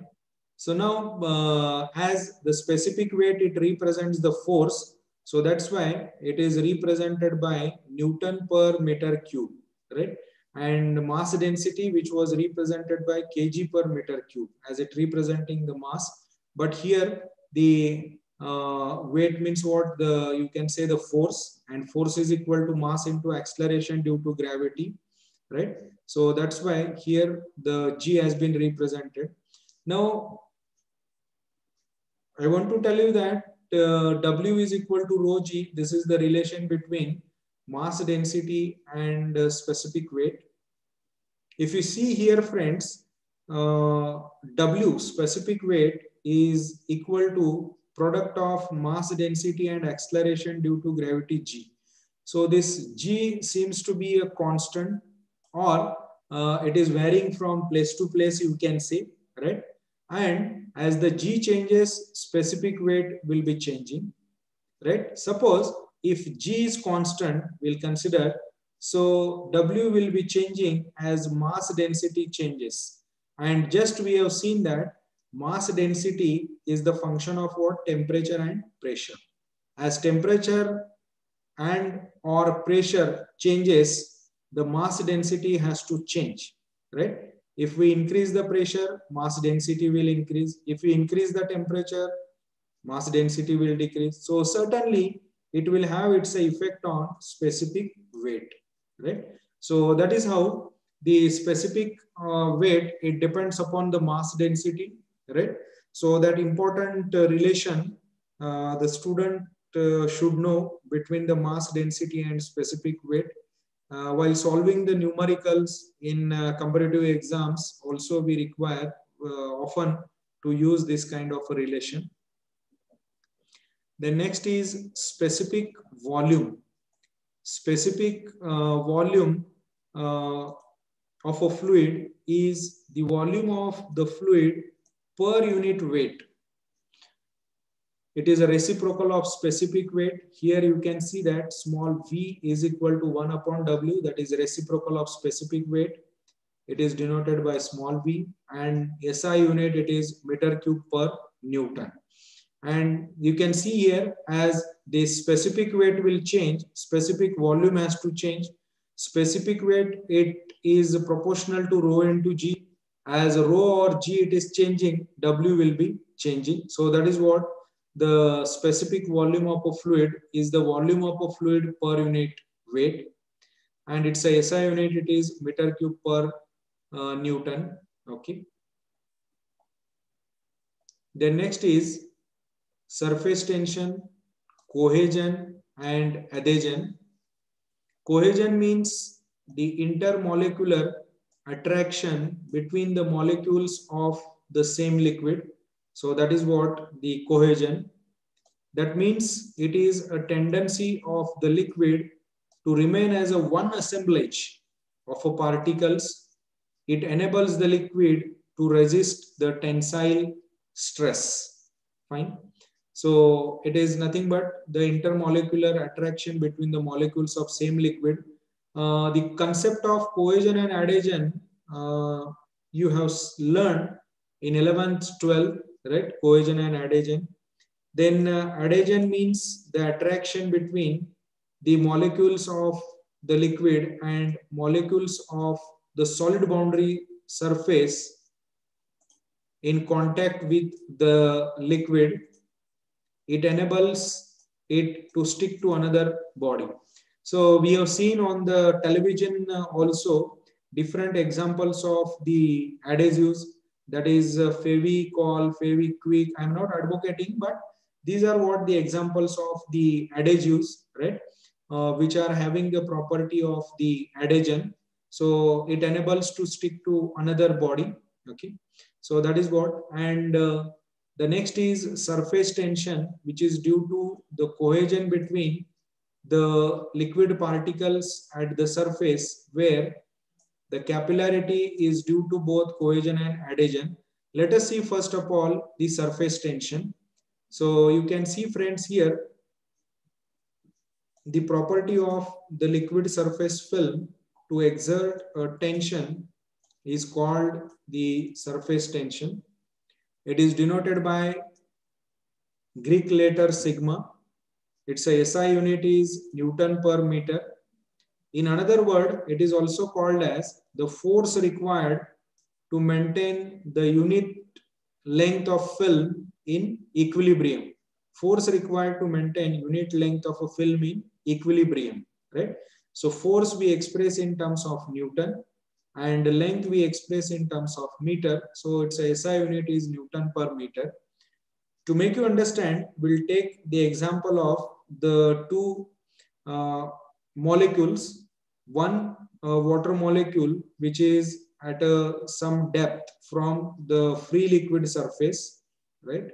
So now as the specific weight, it represents the force. So that's why it is represented by Newton per meter cube, right? And mass density, which was represented by kg per meter cube, as it representing the mass. But here the weight means what? The, you can say the force, and force is equal to mass into acceleration due to gravity, right? So that's why here the G has been represented. Now I want to tell you that W is equal to rho G. This is the relation between mass density and specific weight. If you see here, friends, W, specific weight, is equal to product of mass density and acceleration due to gravity G. So this G seems to be a constant, or it is varying from place to place, you can say, right? And as the G changes, specific weight will be changing, right? Suppose if G is constant, we'll consider, so W will be changing as mass density changes. And just we have seen that mass density is the function of what? Temperature and pressure. As temperature and or pressure changes, the mass density has to change, right? If we increase the pressure, mass density will increase. If we increase the temperature, mass density will decrease. So certainly it will have its effect on specific weight, right? So that is how the specific weight, it depends upon the mass density, right? So that important relation the student should know between the mass density and specific weight. While solving the numericals in comparative exams, also we require often to use this kind of a relation. The next is specific volume. Specific volume of a fluid is the volume of the fluid per unit weight. It is a reciprocal of specific weight. Here you can see that small v is equal to 1 upon w, that is reciprocal of specific weight. It is denoted by small v, and SI unit, it is meter cube per Newton. And you can see here, as the specific weight will change, specific volume has to change. Specific weight, it is proportional to rho into g. As rho or g it is changing, w will be changing. So that is what the specific volume of a fluid is, the volume of a fluid per unit weight. And it's a SI unit, it is meter cube per Newton. Okay. Then next is surface tension, cohesion, and adhesion. Cohesion means the intermolecular attraction between the molecules of the same liquid. So that is what the cohesion. That means it is a tendency of the liquid to remain as a one assemblage of a particles. It enables the liquid to resist the tensile stress. Fine. So it is nothing but the intermolecular attraction between the molecules of same liquid. The concept of cohesion and adhesion you have learned in 11th, 12th, right? Cohesion and adhesion. Then adhesion means the attraction between the molecules of the liquid and molecules of the solid boundary surface in contact with the liquid. It enables it to stick to another body. So we have seen on the television also different examples of the adhesives, that is Fevicol, Fevikwik. I'm not advocating, but these are what the examples of the adhesives, right? Which are having the property of the adhesion. So it enables to stick to another body. Okay. So that is what. And the next is surface tension, which is due to the cohesion between the liquid particles at the surface, where the capillarity is due to both cohesion and adhesion. Let us see first of all the surface tension. So you can see, friends, here the property of the liquid surface film to exert a tension is called the surface tension. It is denoted by Greek letter sigma. Its a SI unit is Newton per meter. In another word, it is also called as the force required to maintain the unit length of film in equilibrium. Force required to maintain unit length of a film in equilibrium, right? So force we express in terms of Newton, and length we express in terms of meter. So its a SI unit is Newton per meter. To make you understand, we'll take the example of the two molecules. One water molecule which is at some depth from the free liquid surface, right?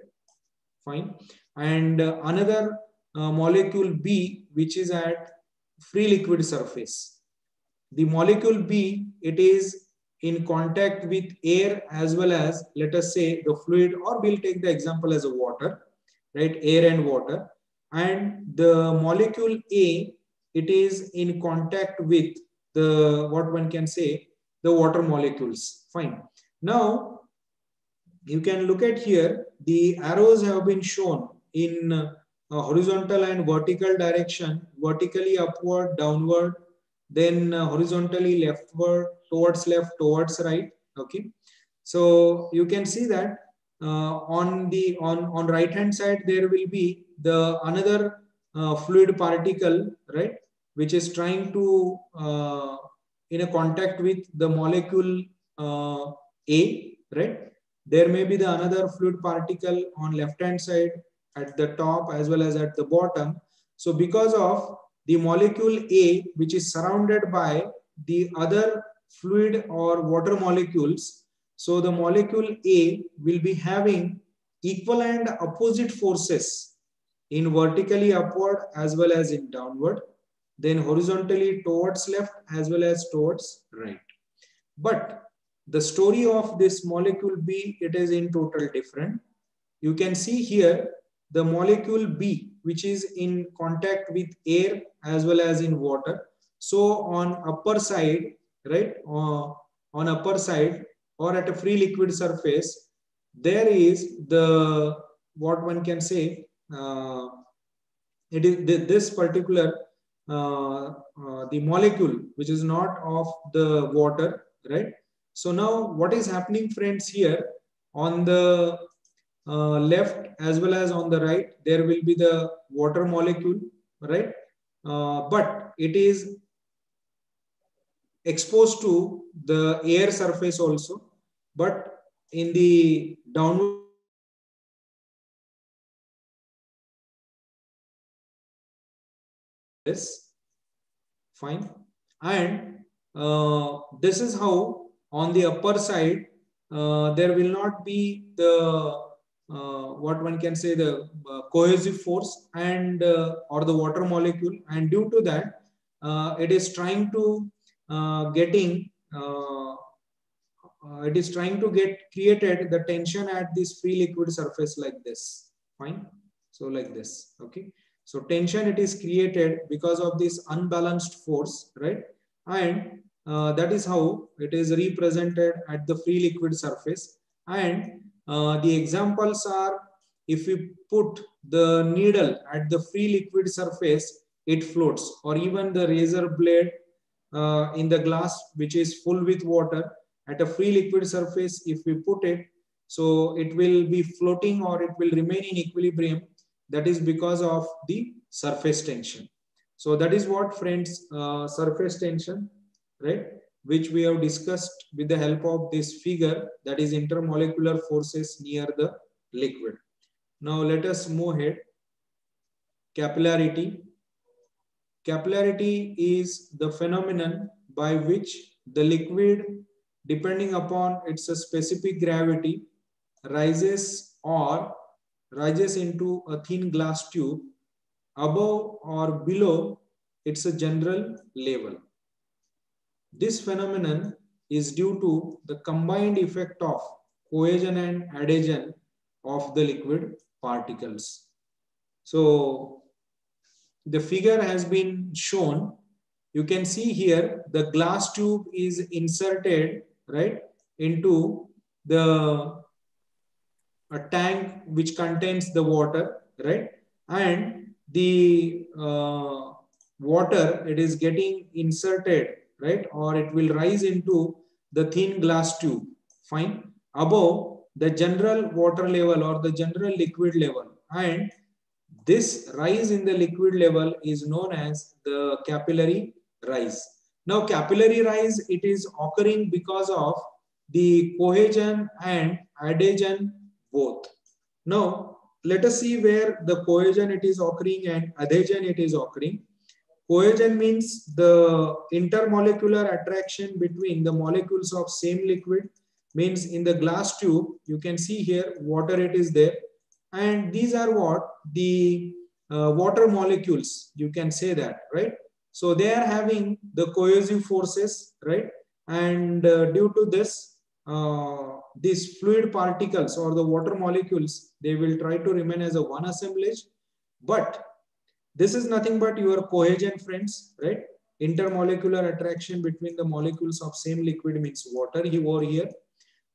Fine. And another molecule B which is at free liquid surface. The molecule B, it is in contact with air as well as, let us say, the fluid, or we'll take the example as a water, right? Air and water. And the molecule A, it is in contact with the, what one can say, the water molecules. Fine. Now, you can look at here, the arrows have been shown in horizontal and vertical direction, vertically upward, downward, then horizontally leftward, towards left, towards right. Okay. So you can see that on right hand side, there will be the another fluid particle, right, which is trying to in a contact with the molecule A, right. There may be the another fluid particle on left hand side at the top as well as at the bottom. So because of the molecule A, which is surrounded by the other fluid or water molecules, so the molecule A will be having equal and opposite forces in vertically upward as well as in downward, then horizontally towards left as well as towards right. But the story of this molecule B, it is in total different. You can see here the molecule B, which is in contact with air as well as in water. So on upper side, right, on upper side or at a free liquid surface, there is the, what one can say, it is this particular the molecule which is not of the water, right? So now what is happening, friends, here on the left as well as on the right, there will be the water molecule, right? But it is exposed to the air surface also, but in the downward this fine. And this is how on the upper side there will not be the what one can say, the cohesive force and or the water molecule, and due to that it is trying to it is trying to get created the tension at this free liquid surface like this. Fine. So like this. Okay. So tension, it is created because of this unbalanced force, right? And that is how it is represented at the free liquid surface. And the examples are, if we put the needle at the free liquid surface, it floats, or even the razor blade in the glass which is full with water at a free liquid surface, if we put it, so it will be floating or it will remain in equilibrium. That is because of the surface tension. So that is what, friends, surface tension, right, which we have discussed with the help of this figure, that is intermolecular forces near the liquid. Now let us move ahead. Capillarity. Capillarity is the phenomenon by which the liquid, depending upon its specific gravity, rises into a thin glass tube above or below its general level. This phenomenon is due to the combined effect of cohesion and adhesion of the liquid particles. So the figure has been shown. You can see here the glass tube is inserted, right, into the a tank which contains the water, right, and the water, it is getting inserted, right, or it will rise into the thin glass tube, fine, above the general water level or the general liquid level, and this rise in the liquid level is known as the capillary rise. Now capillary rise, it is occurring because of the cohesion and adhesion both. Now let us see where the cohesion it is occurring and adhesion it is occurring. Cohesion means the intermolecular attraction between the molecules of same liquid, means in the glass tube you can see here water it is there, and these are what the water molecules, you can say that, right? So they are having the cohesive forces, right? And due to this, these fluid particles or the water molecules, they will try to remain as a one assemblage. But this is nothing but your cohesion, friends, right? Intermolecular attraction between the molecules of same liquid means water over here.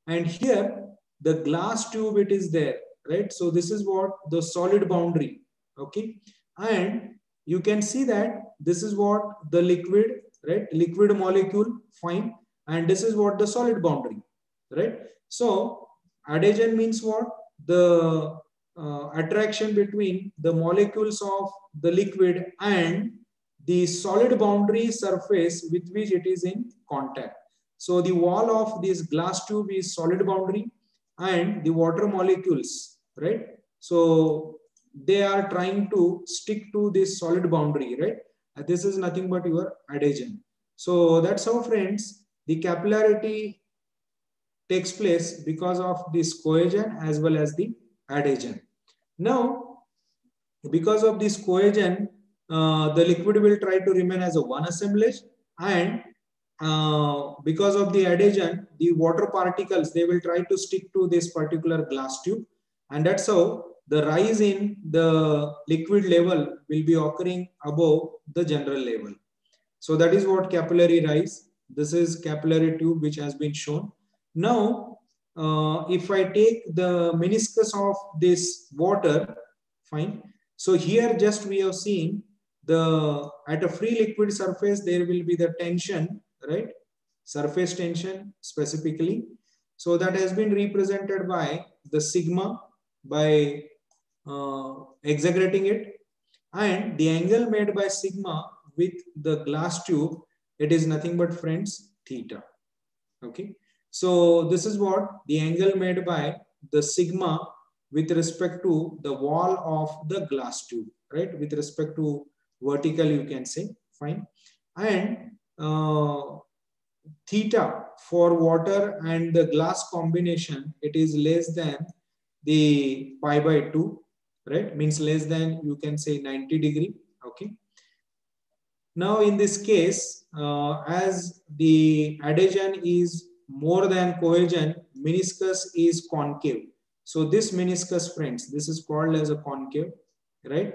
and here the glass tube it is there, right? So this is what the solid boundary, okay? And you can see that this is what the liquid, right? Liquid molecule, fine. And this is what the solid boundary, right? So adhesion means what? The attraction between the molecules of the liquid and the solid boundary surface with which it is in contact. So the wall of this glass tube is solid boundary and the water molecules, right? So they are trying to stick to this solid boundary, right? This is nothing but your adhesion. So that's how, friends, the capillarity takes place because of this cohesion as well as the adhesion. Now, because of this cohesion, the liquid will try to remain as a one assemblage, and because of the adhesion, the water particles, they will try to stick to this particular glass tube, and that's how the rise in the liquid level will be occurring above the general level. So that is what capillary rise. This is capillary tube which has been shown. Now, if I take the meniscus of this water, fine. So here just we have seen the at a free liquid surface there will be the tension, right? Surface tension specifically. So that has been represented by the sigma by exaggerating it, and the angle made by sigma with the glass tube, it is nothing but, friends, theta. Okay, so this is what the angle made by the sigma with respect to the wall of the glass tube, right? With respect to vertical, you can say, fine. And theta for water and the glass combination, it is less than the pi by 2, right? Means less than, you can say, 90 degree. Okay. Now in this case, as the adhesion is more than cohesion, meniscus is concave. So this meniscus, friends, this is called as a concave, right?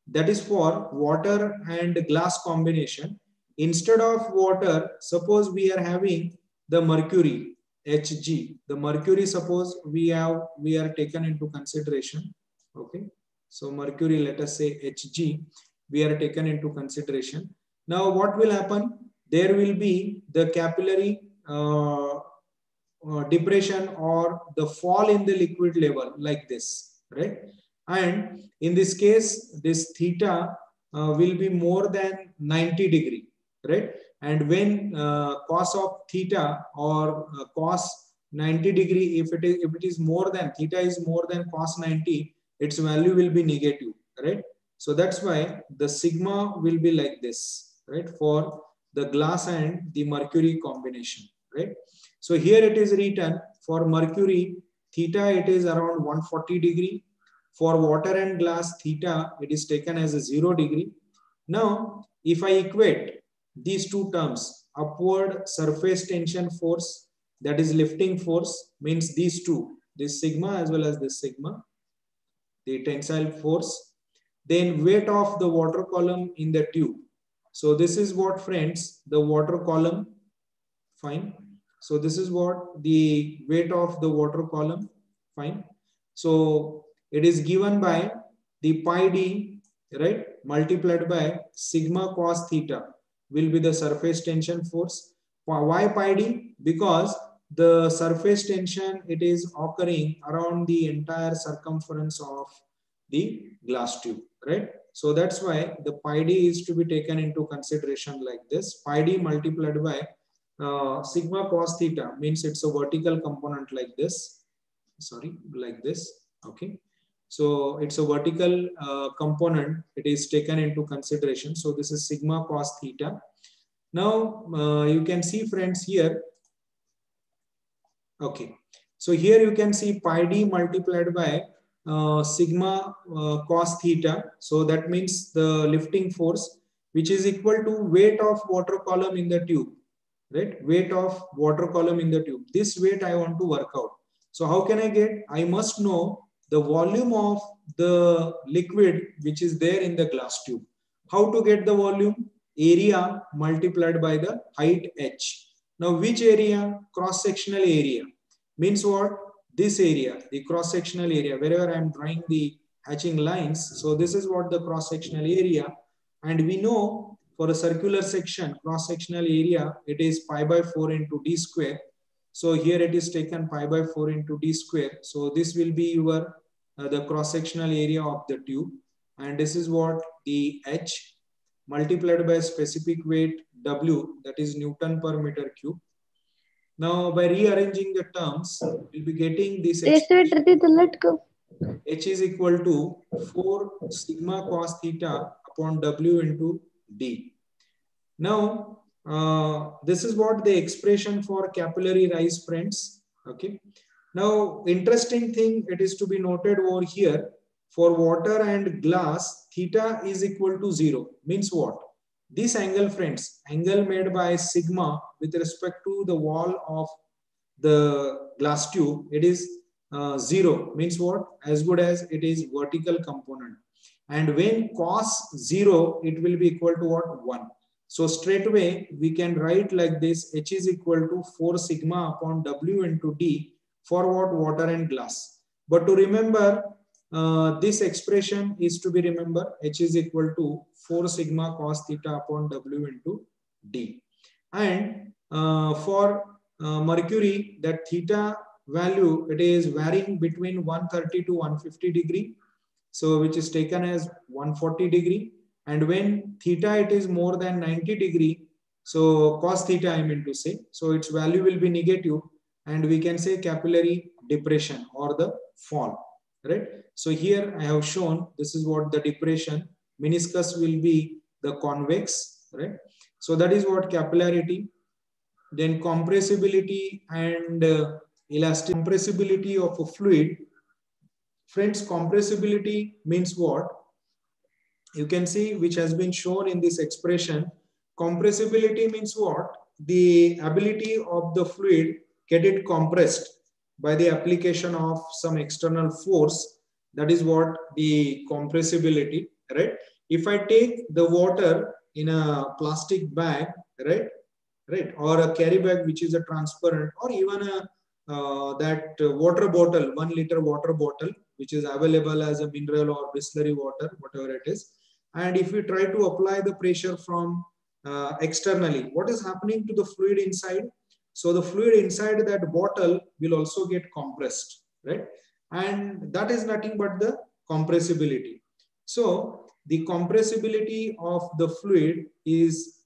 That is for water and glass combination. Instead of water, suppose we are having the mercury, Hg. The mercury, suppose we are taken into consideration. Okay. So mercury, let us say Hg, we are taken into consideration. Now what will happen? There will be the capillary depression or the fall in the liquid level like this, right? And in this case, this theta will be more than 90 degree, right? And when cos of theta or cos 90 degree, if it is more than, theta is more than cos 90, its value will be negative, right? So that's why the sigma will be like this, right? For the glass and the mercury combination, right? So here it is written for mercury, theta it is around 140 degree. For water and glass, theta it is taken as a 0 degree. Now, if I equate these two terms, upward surface tension force, that is lifting force, means these two, this sigma as well as this sigma, the tensile force, then weight of the water column in the tube. So this is what, friends, the water column, fine. So this is what the weight of the water column, fine. So it is given by the pi d, right, multiplied by sigma cos theta will be the surface tension force. Why pi d? Because the surface tension, it is occurring around the entire circumference of the glass tube, right? So that's why the pi d is to be taken into consideration like this. Pi d multiplied by sigma cos theta means it's a vertical component like this. Sorry, like this. Okay. So it's a vertical component. It is taken into consideration. So this is sigma cos theta. Now you can see, friends, here. Okay. So here you can see pi d multiplied by sigma cos theta. So that means the lifting force, which is equal to weight of water column in the tube, right? Weight of water column in the tube. This weight I want to work out. So how can I get? I must know the volume of the liquid which is there in the glass tube. How to get the volume? Area multiplied by the height h. Now which area? Cross-sectional area. Means what? This area, the cross-sectional area, wherever I'm drawing the hatching lines. So this is what the cross-sectional area. And we know for a circular section, cross-sectional area, it is pi by 4 into d square. So here it is taken pi by 4 into d square. So this will be your the cross-sectional area of the tube. And this is what the H multiplied by specific weight W, that is Newton per meter cube. Now, by rearranging the terms, we'll be getting this expression. H is equal to 4 sigma cos theta upon W into D. Now, this is what the expression for capillary rise, friends. Okay. Now, interesting thing, it is to be noted over here. For water and glass, theta is equal to 0. Means what? This angle, friends, angle made by sigma with respect to the wall of the glass tube, it is 0. Means what? As good as it is vertical component. And when cos 0, it will be equal to what? 1. So straight away, we can write like this: H is equal to 4 sigma upon W into D for what? Water and glass. But to remember, this expression is to be remembered. H is equal to 4 sigma cos theta upon W into D. And for mercury, that theta value, it is varying between 130 to 150 degree. So which is taken as 140 degree. And when theta, it is more than 90 degree. So cos theta, I mean to say. So its value will be negative. And we can say capillary depression or the fall. Right. So here I have shown this is what the depression. Meniscus will be the convex. Right. So that is what capillarity. Then compressibility and elastic compressibility of a fluid. Friends, compressibility means what? You can see which has been shown in this expression. Compressibility means what? The ability of the fluid get it compressed by the application of some external force. That is what the compressibility, right? If I take the water in a plastic bag, right, or a carry bag which is a transparent, or even a that water bottle, 1 liter water bottle, which is available as a mineral or distillery water, whatever it is. And if we try to apply the pressure from externally, what is happening to the fluid inside? So the fluid inside that bottle will also get compressed, right? And that is nothing but the compressibility. So the compressibility of the fluid is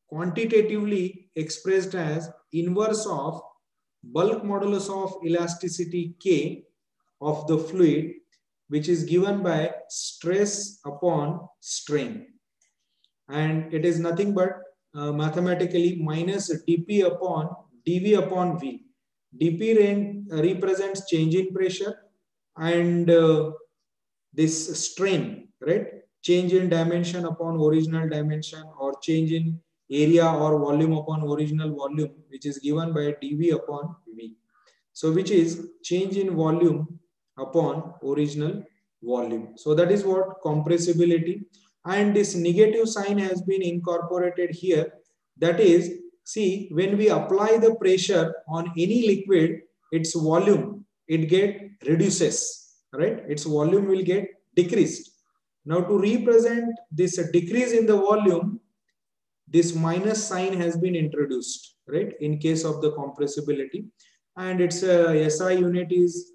quantitatively expressed as inverse of bulk modulus of elasticity K of the fluid, which is given by stress upon strain. And it is nothing but mathematically minus dP upon dV upon V. dP represents change in pressure, and this strain, right? Change in dimension upon original dimension, or change in area or volume upon original volume, which is given by dV upon V. So which is change in volume upon original volume. So that is what compressibility. And this negative sign has been incorporated here. That is, see, when we apply the pressure on any liquid, its volume, it get reduces, right? Its volume will get decreased. Now to represent this decrease in the volume, this minus sign has been introduced, right? In case of the compressibility. And its SI unit is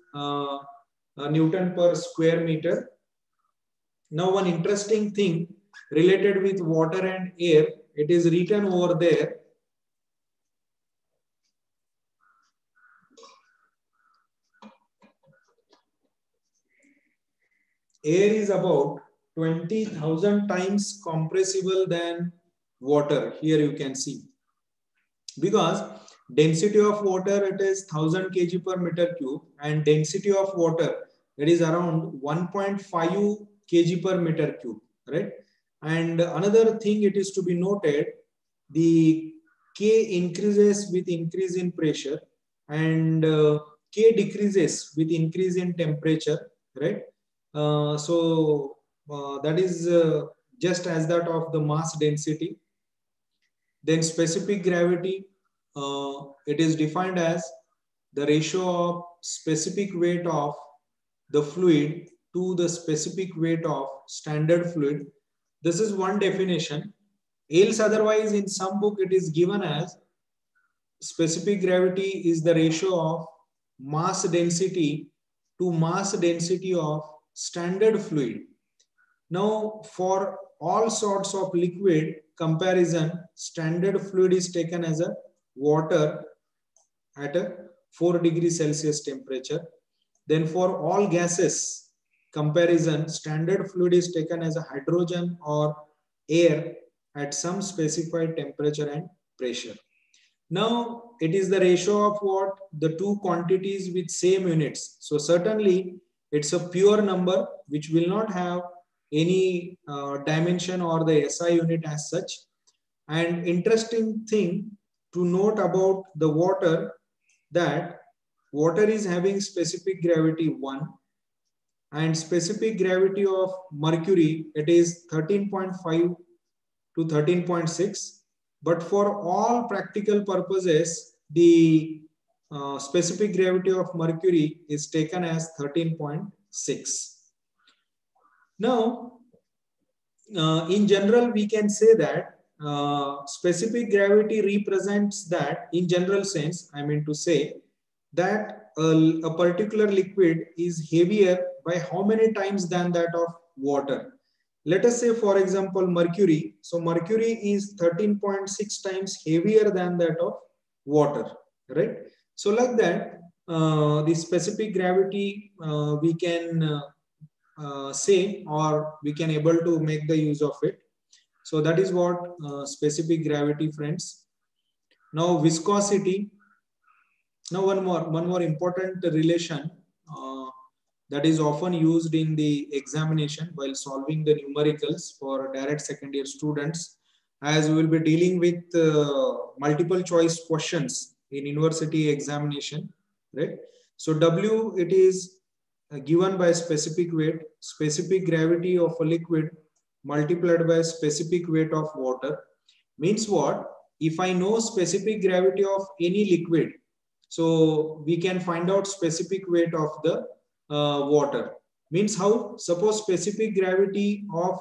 Newton per square meter. Now one interesting thing related with water and air, it is written over there. Air is about 20,000 times compressible than water. Here you can see. Because density of water, it is 1000 kg per meter cube, and density of water, it is around 1.5 kg per meter cube, right? And another thing it is to be noted, the K increases with increase in pressure, and K decreases with increase in temperature, right? So that is just as that of the mass density. Then specific gravity, it is defined as the ratio of specific weight of the fluid to the specific weight of standard fluid. This is one definition. Else otherwise in some book it is given as specific gravity is the ratio of mass density to mass density of standard fluid. Now for all sorts of liquid comparison, standard fluid is taken as a water at a 4 degrees Celsius temperature. Then for all gases comparison, standard fluid is taken as a hydrogen or air at some specified temperature and pressure. Now it is the ratio of what? The two quantities with same units. So certainly it's a pure number which will not have any dimension or the SI unit as such. And interesting thing to note about the water, that water is having specific gravity 1 and specific gravity of mercury, it is 13.5 to 13.6. But for all practical purposes, the specific gravity of mercury is taken as 13.6. Now, in general, we can say that specific gravity represents that, in general sense, I mean to say that a particular liquid is heavier by how many times than that of water. Let us say, for example, mercury. So mercury is 13.6 times heavier than that of water, right? So like that, the specific gravity we can say, or we can able to make the use of it. So that is what specific gravity, friends. Now viscosity. Now one more important relation that is often used in the examination while solving the numericals for direct second year students, as we will be dealing with multiple choice questions in university examination, right? So W, it is given by specific weight, specific gravity of a liquid multiplied by specific weight of water. Means what? If I know specific gravity of any liquid, so we can find out specific weight of the water. Means how? Suppose specific gravity of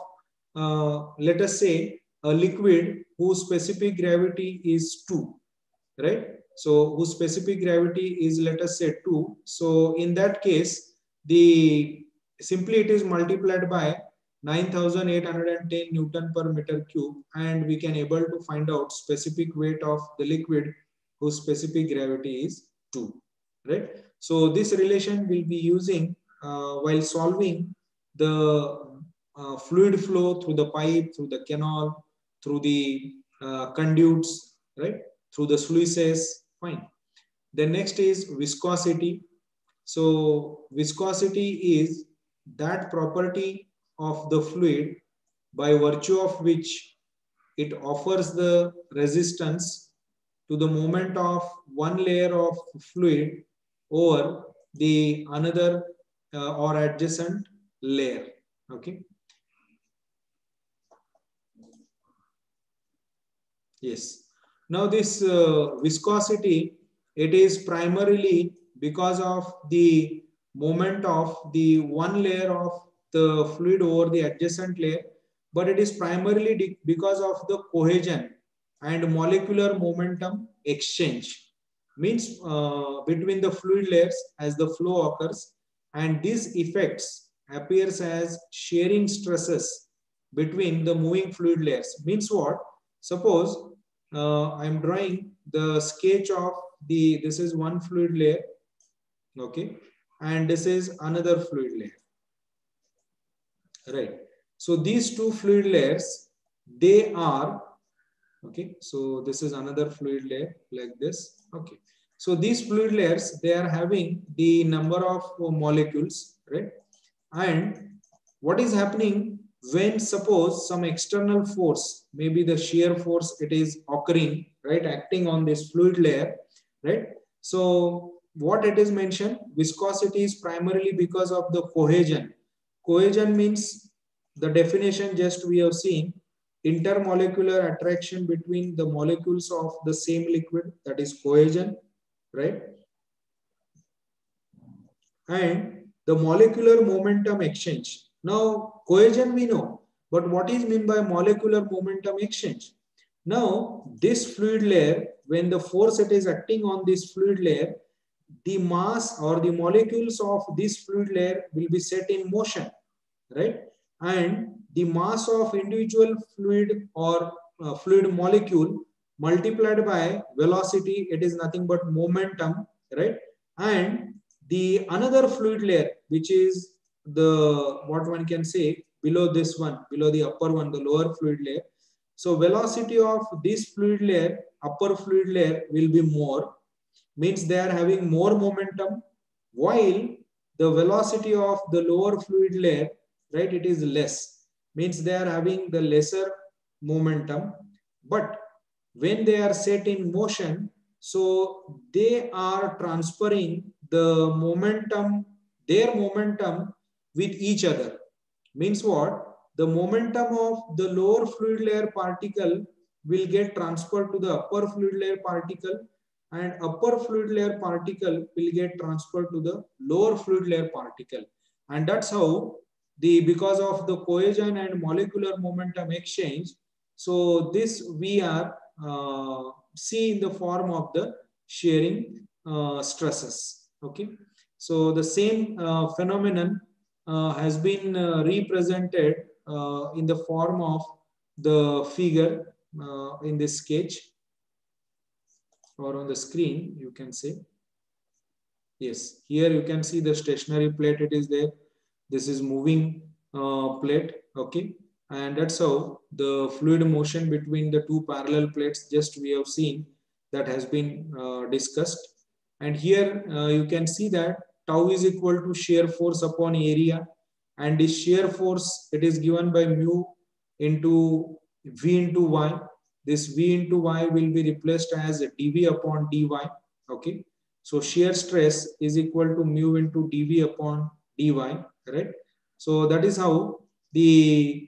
let us say a liquid whose specific gravity is 2, right? So whose specific gravity is, let us say, 2. So in that case, the simply it is multiplied by 9810 Newton per meter cube, and we can able to find out specific weight of the liquid whose specific gravity is 2, right? So this relation will be using while solving the fluid flow through the pipe, through the canal, through the conduits, right? Through the sluices, fine. Then next is viscosity. So viscosity is that property of the fluid by virtue of which it offers the resistance to the movement of one layer of fluid over the another or adjacent layer. Okay. Yes. Now this viscosity, it is primarily because of the movement of the one layer of the fluid over the adjacent layer, but it is primarily because of the cohesion and molecular momentum exchange. Means between the fluid layers as the flow occurs, and these effects appears as shearing stresses between the moving fluid layers. Means what? Suppose I am drawing the sketch of this is one fluid layer, okay, and this is another fluid layer, right? So these two fluid layers, they are, okay, so this is another fluid layer like this, okay. So these fluid layers, they are having the number of molecules, right? And what is happening when suppose some external force, maybe the shear force, it is occurring, right, acting on this fluid layer, right? So what it is mentioned, viscosity is primarily because of the cohesion. Cohesion means the definition just we have seen, intermolecular attraction between the molecules of the same liquid, that is cohesion, right? and the molecular momentum exchange. Now, cohesion we know, but what is meant by molecular momentum exchange? Now, this fluid layer, when the force it is acting on this fluid layer, the mass or the molecules of this fluid layer will be set in motion, right? And the mass of individual fluid or fluid molecule multiplied by velocity, it is nothing but momentum, right? And the another fluid layer, which is the, what one can say, below this one, below the upper one, the lower fluid layer. So velocity of this fluid layer, upper fluid layer, will be more, means they are having more momentum, while the velocity of the lower fluid layer, right, it is less, means they are having the lesser momentum. But when they are set in motion, so they are transferring the momentum, their momentum, with each other. Means what? The momentum of the lower fluid layer particle will get transferred to the upper fluid layer particle, and upper fluid layer particle will get transferred to the lower fluid layer particle. And that's how the, because of the cohesion and molecular momentum exchange, so this we are see in the form of the shearing stresses. Okay, so the same phenomenon has been represented in the form of the figure in this sketch, or on the screen you can say. Yes, here you can see the stationary plate, it is there. This is moving plate, okay, and that's how the fluid motion between the two parallel plates just we have seen, that has been discussed. And here you can see that tau is equal to shear force upon area, and this shear force, it is given by mu into v into y. This v into y will be replaced as dv upon dy, okay. So shear stress is equal to mu into dv upon dy, right? So that is how the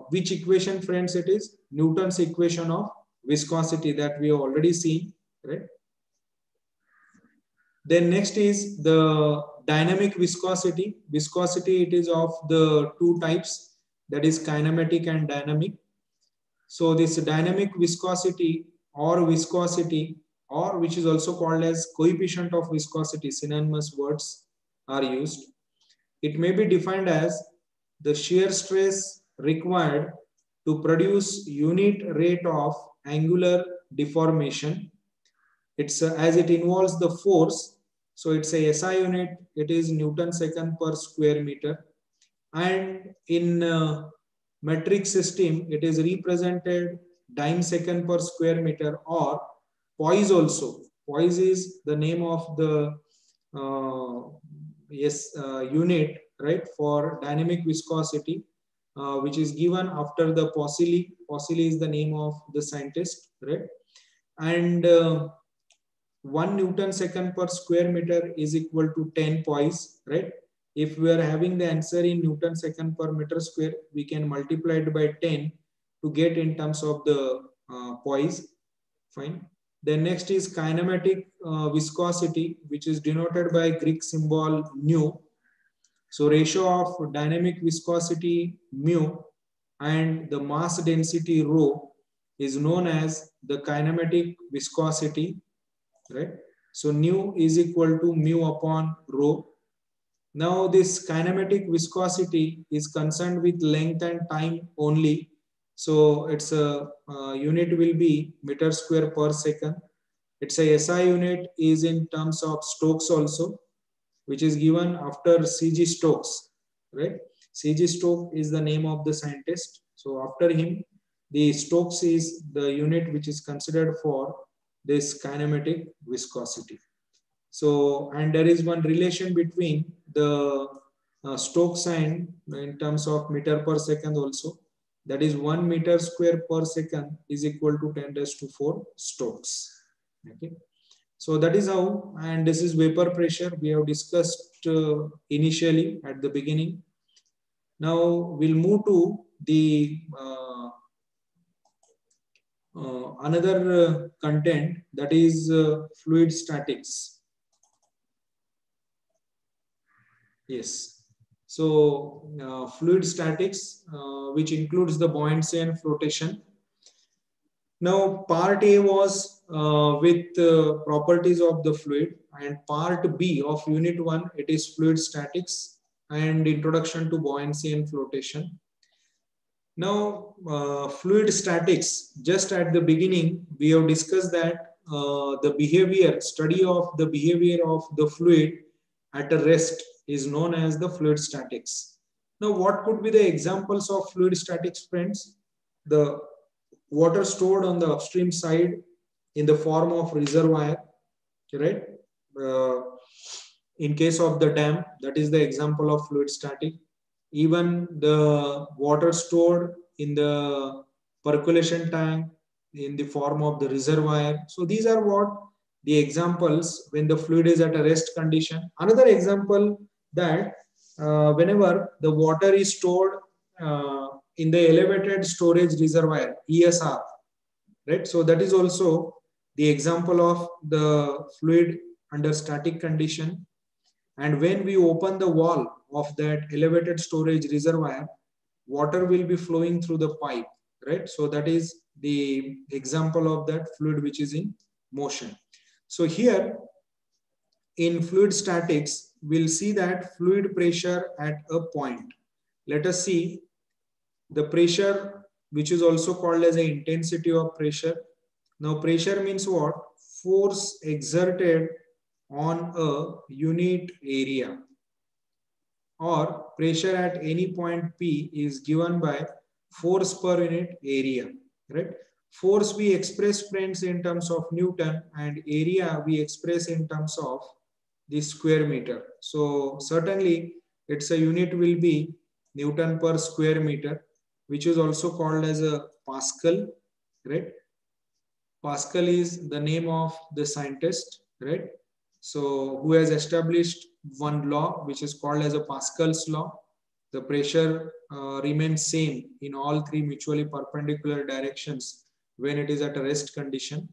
which equation, friends, it is Newton's equation of viscosity, that we have already seen, right? Then next is the dynamic viscosity. Viscosity, it is of the two types, that is kinematic and dynamic. So this dynamic viscosity, or which is also called as coefficient of viscosity, synonymous words are used. It may be defined as the shear stress required to produce unit rate of angular deformation. It's as it involves the force. So it's a SI unit, it is Newton second per square meter. And in metric system, it is represented dyne second per square meter, or poise also. Poise is the name of the unit, right, for dynamic viscosity, which is given after the Poiseuille. Poiseuille is the name of the scientist, right? And 1 Newton second per square meter is equal to 10 poise, right? If we are having the answer in Newton second per meter square, we can multiply it by 10 to get in terms of the poise. Fine. Then next is kinematic viscosity, which is denoted by Greek symbol nu. So ratio of dynamic viscosity mu and the mass density rho is known as the kinematic viscosity, right? So nu is equal to mu upon rho. Now this kinematic viscosity is concerned with length and time only. So its a unit will be meter square per second. It's a SI unit is in terms of Stokes also, which is given after CG Stokes, right? CG Stokes is the name of the scientist. So after him, the Stokes is the unit which is considered for this kinematic viscosity. So, and there is one relation between the Stokes sign in terms of meter per second also. That is 1 meter square per second is equal to 10 raised to 4 Stokes. Okay. So that is how, and this is vapor pressure we have discussed initially at the beginning. Now we'll move to the another content, that is fluid statics. Yes. So fluid statics, which includes the buoyancy and flotation. Now, part A was with properties of the fluid, and part B of unit 1, it is fluid statics and introduction to buoyancy and flotation. Now, fluid statics, just at the beginning, we have discussed that study of the behavior of the fluid at a rest is known as the fluid statics. Now, what could be the examples of fluid statics, friends? The water stored on the upstream side in the form of reservoir, right? Uh, in case of the dam, that is the example of fluid static. Even the water stored in the percolation tank in the form of the reservoir. So these are what the examples when the fluid is at a rest condition. Another example that whenever the water is stored in the elevated storage reservoir, ESR, right? So that is also the example of the fluid under static condition. And when we open the wall of that elevated storage reservoir, water will be flowing through the pipe, right? So that is the example of that fluid which is in motion. So here in fluid statics, we'll see that fluid pressure at a point. Let us see the pressure, which is also called as the intensity of pressure. Now pressure means what? Force exerted on a unit area, or pressure at any point P is given by force per unit area, right? Force we express, friends, in terms of Newton, and area we express in terms of the square meter. So certainly its a unit will be Newton per square meter, which is also called as a Pascal, right? Pascal is the name of the scientist, right? So who has established one law which is called as a Pascal's law. The pressure remains same in all three mutually perpendicular directions when it is at a rest condition.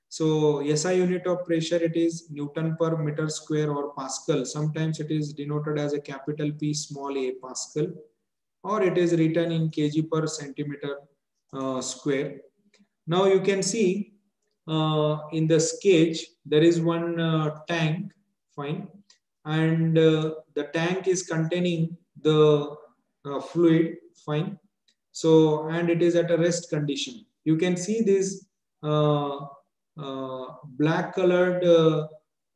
So SI unit of pressure, it is Newton per meter square or Pascal. Sometimes it is denoted as a capital P small a Pascal, or it is written in kg per centimeter square. Now you can see in the sketch there is one tank, fine, and the tank is containing the fluid, fine. So, and it is at a rest condition. You can see these black colored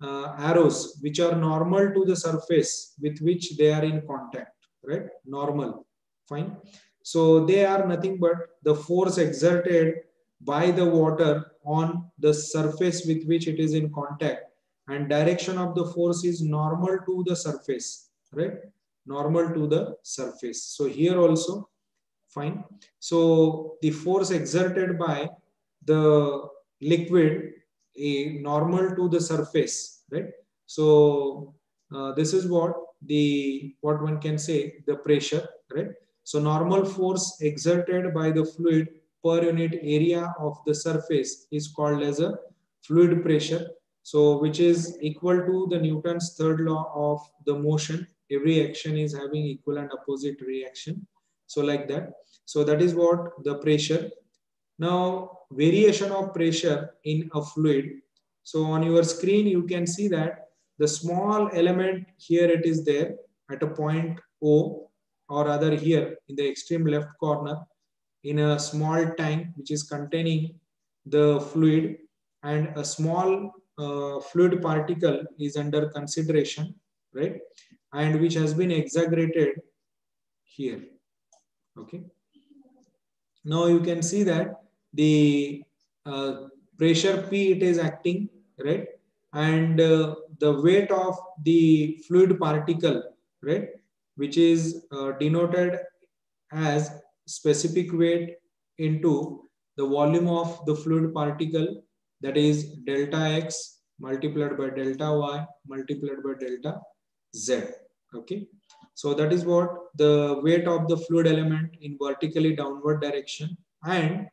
arrows which are normal to the surface with which they are in contact, right? Normal, fine. So they are nothing but the force exerted by the water on the surface with which it is in contact, and direction of the force is normal to the surface, right? Normal to the surface. So here also, fine. So the force exerted by the liquid is normal to the surface, right? So this is what one can say, the pressure, right? So normal force exerted by the fluid per unit area of the surface is called as a fluid pressure. So which is equal to the Newton's third law of the motion. Every action is having equal and opposite reaction. So like that. So that is what the pressure. Now variation of pressure in a fluid. So on your screen you can see that the small element here, it is there at a point O, or rather here in the extreme left corner, in a small tank which is containing the fluid, and a small fluid particle is under consideration, right? And which has been exaggerated here. Okay. Now you can see that the pressure P, it is acting, right? And the weight of the fluid particle, right, which is denoted as specific weight into the volume of the fluid particle, that is delta X multiplied by delta Y multiplied by delta Z. Okay. So that is what the weight of the fluid element in vertically downward direction, and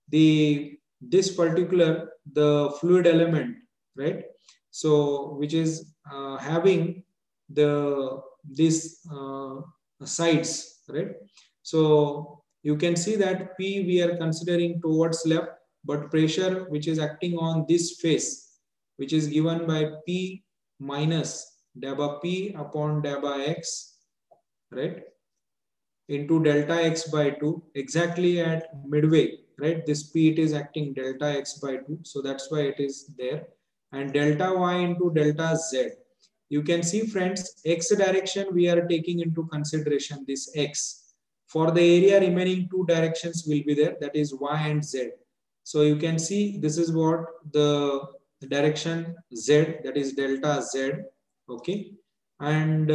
this particular the fluid element, right? So which is having the these sides, right? So you can see that P we are considering towards left, but pressure which is acting on this face, which is given by P minus delta P upon delta X, right, into delta X by 2, exactly at midway, right? This P, it is acting delta X by 2, so that's why it is there. And delta Y into delta Z. You can see, friends, X direction we are taking into consideration, this X. For the area, remaining two directions will be there, that is Y and Z. So you can see this is what the direction Z, that is delta Z, okay? And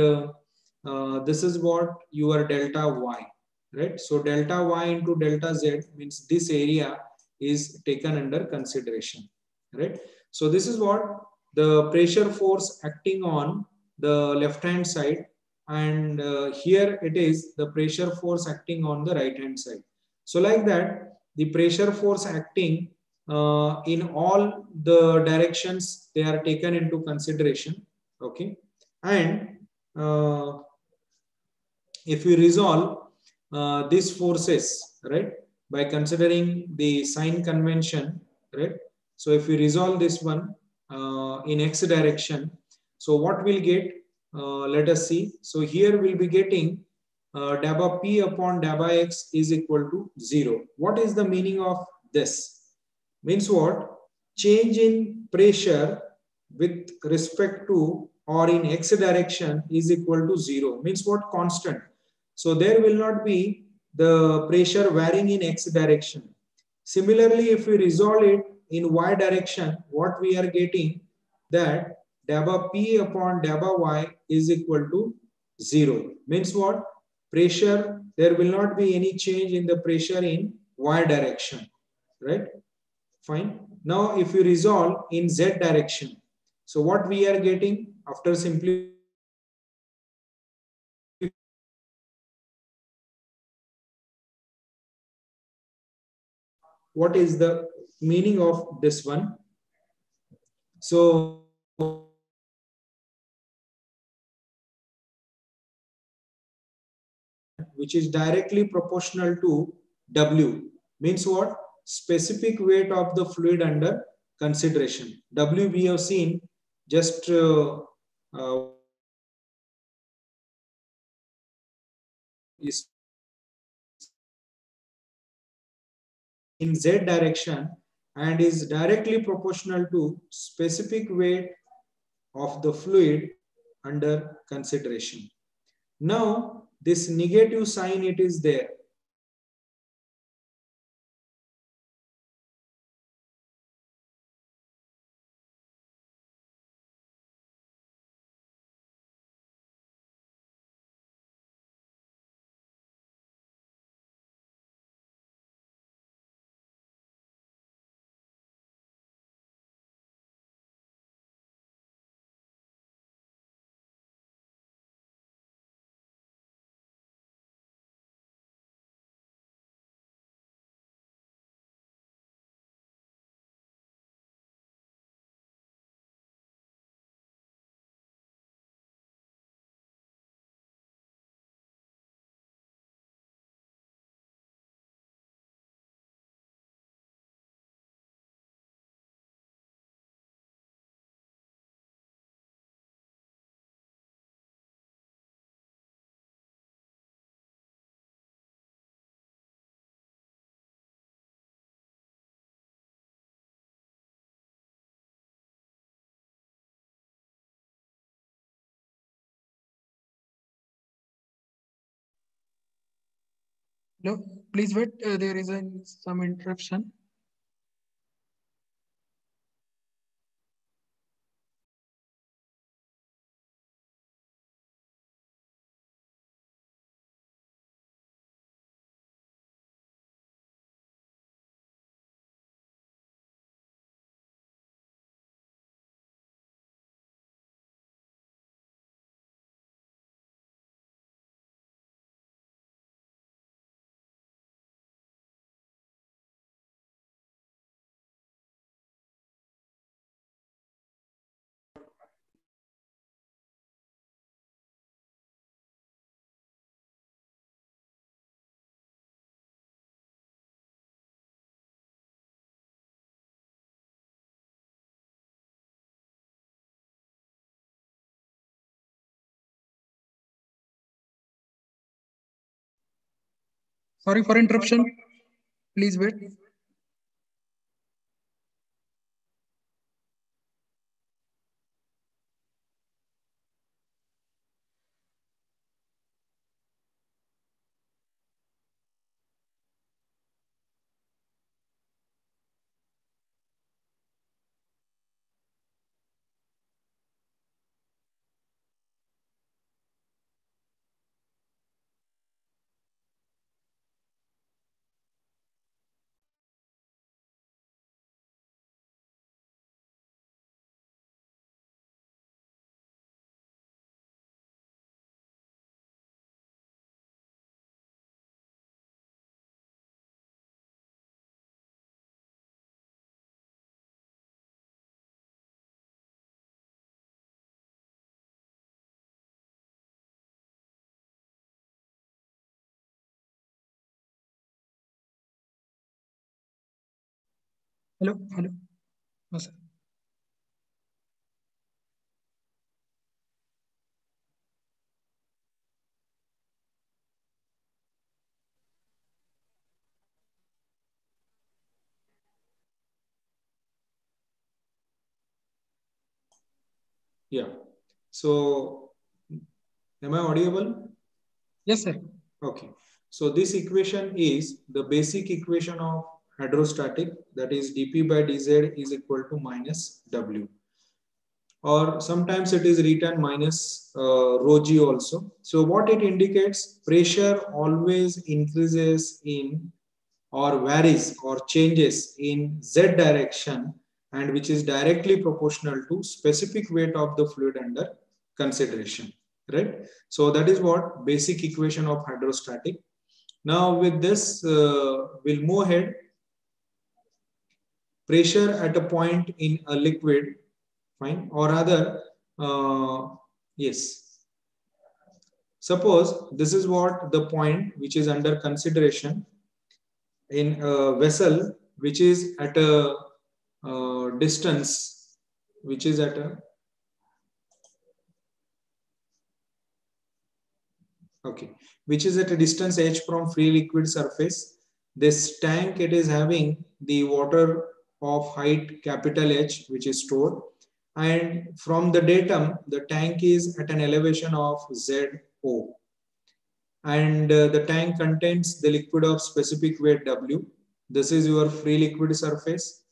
this is what your delta Y, right? So delta Y into delta Z means this area is taken under consideration, right? So this is what the pressure force acting on the left hand side, and here it is the pressure force acting on the right hand side. So like that, the pressure force acting in all the directions, they are taken into consideration, okay? And if we resolve these forces, right, by considering the sign convention, right? So if we resolve this one in x direction, so what we'll get, let us see. So here we'll be getting delta p upon delta x is equal to 0. What is the meaning of this? Means what? Change in pressure with respect to or in x direction is equal to 0. Means what? Constant. So there will not be the pressure varying in x direction. Similarly, if we resolve it in y direction, what we are getting, that delta p upon delta y is equal to 0. Means what? Pressure, there will not be any change in the pressure in y direction, right? Fine. Now, if we resolve in z direction, so what we are getting after simplifying, what is the meaning of this one? So which is directly proportional to W, means what? Specific weight of the fluid under consideration. W we have seen just is in z direction and is directly proportional to specific weight of the fluid under consideration. Now this negative sign, it is there. No, please wait. There is some interruption. Sorry for interruption. Please wait. Hello, hello. No, sir. Yeah. So, am I audible? Yes, sir. Okay. So this equation is the basic equation of hydrostatic, that is dP by dz is equal to minus W. Or sometimes it is written minus rho g also. So what it indicates, pressure always increases in or varies or changes in z direction, and which is directly proportional to specific weight of the fluid under consideration, right? So that is what basic equation of hydrostatic. Now with this, we'll move ahead. Pressure at a point in a liquid, fine, or rather, yes. Suppose this is what the point which is under consideration in a vessel which is at a distance, which is at a, okay, which is at a distance h from free liquid surface. This tank, it is having the water of height capital H which is stored, and from the datum the tank is at an elevation of ZO, and the tank contains the liquid of specific weight W. This is your free liquid surface,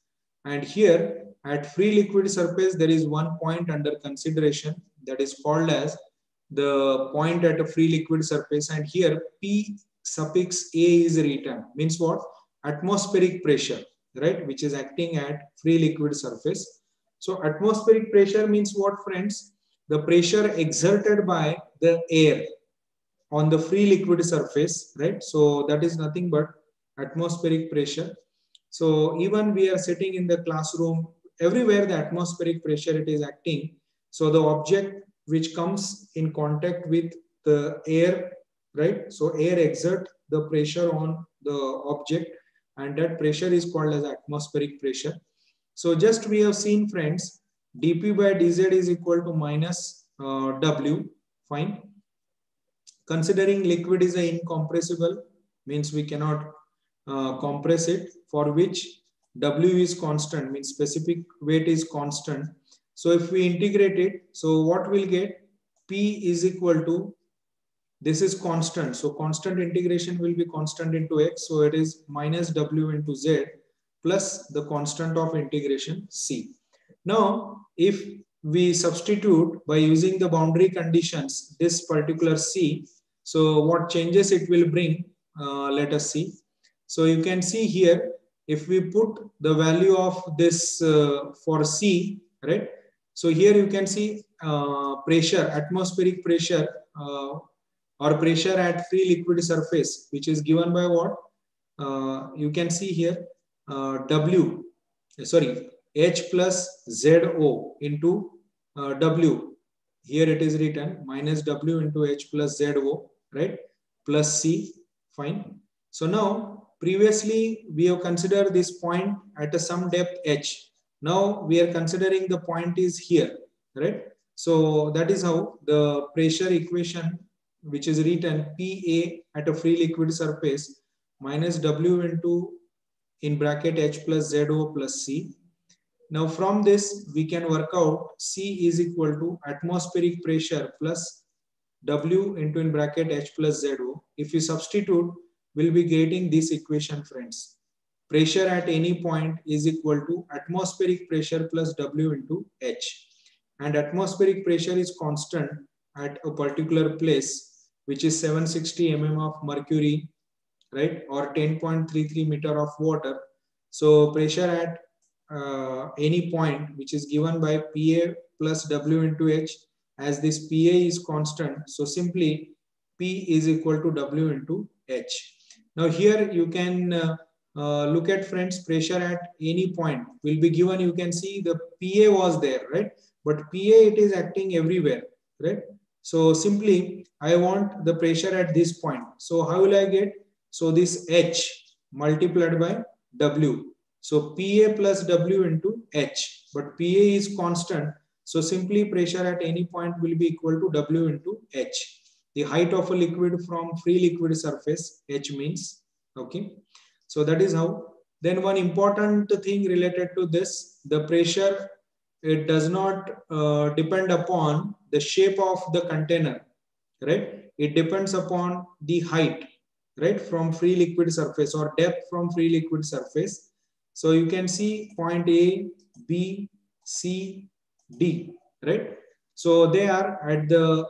and here at free liquid surface there is one point under consideration that is called as the point at a free liquid surface, and here P suffix A is written, means what? Atmospheric pressure, right, which is acting at free liquid surface. So atmospheric pressure means what, friends? The pressure exerted by the air on the free liquid surface, right? So that is nothing but atmospheric pressure. So even we are sitting in the classroom, everywhere the atmospheric pressure it is acting. So the object which comes in contact with the air, right? So air exert the pressure on the object, and that pressure is called as atmospheric pressure. So just we have seen, friends, dP by dz is equal to minus W, fine. Considering liquid is a incompressible, means we cannot compress it, for which W is constant, means specific weight is constant. So if we integrate it, so what we'll get? P is equal to, this is constant, so constant integration will be constant into x, so it is minus W into Z plus the constant of integration C. Now if we substitute by using the boundary conditions this particular C, so what changes it will bring, let us see. So you can see here, if we put the value of this for C, right? So here you can see pressure, atmospheric pressure or pressure at free liquid surface, which is given by what? You can see here W, sorry, H plus ZO into W. Here it is written minus W into H plus ZO, right? Plus C, fine. So now previously we have considered this point at a some depth H. Now we are considering the point is here, right? So that is how the pressure equation which is written PA at a free liquid surface minus W into in bracket H plus ZO plus C. Now from this we can work out C is equal to atmospheric pressure plus W into in bracket H plus ZO. If we substitute, we'll be getting this equation, friends. Pressure at any point is equal to atmospheric pressure plus W into H. And atmospheric pressure is constant at a particular place, which is 760 mm of mercury, right, or 10.33 meter of water. So pressure at any point, which is given by PA plus W into H, as this PA is constant, so simply P is equal to W into H. Now here you can look at, friends, pressure at any point will be given. You can see the PA was there, right? But PA, it is acting everywhere, right? So simply I want the pressure at this point. So how will I get? So this H multiplied by W. So PA plus W into H, but PA is constant. So simply pressure at any point will be equal to W into H. The height of a liquid from free liquid surface, H means, okay. So that is how. Then one important thing related to this, the pressure, it does not depend upon the shape of the container, right? It depends upon the height, right, from free liquid surface, or depth from free liquid surface. So you can see point A, B, C, D, right? So they are at the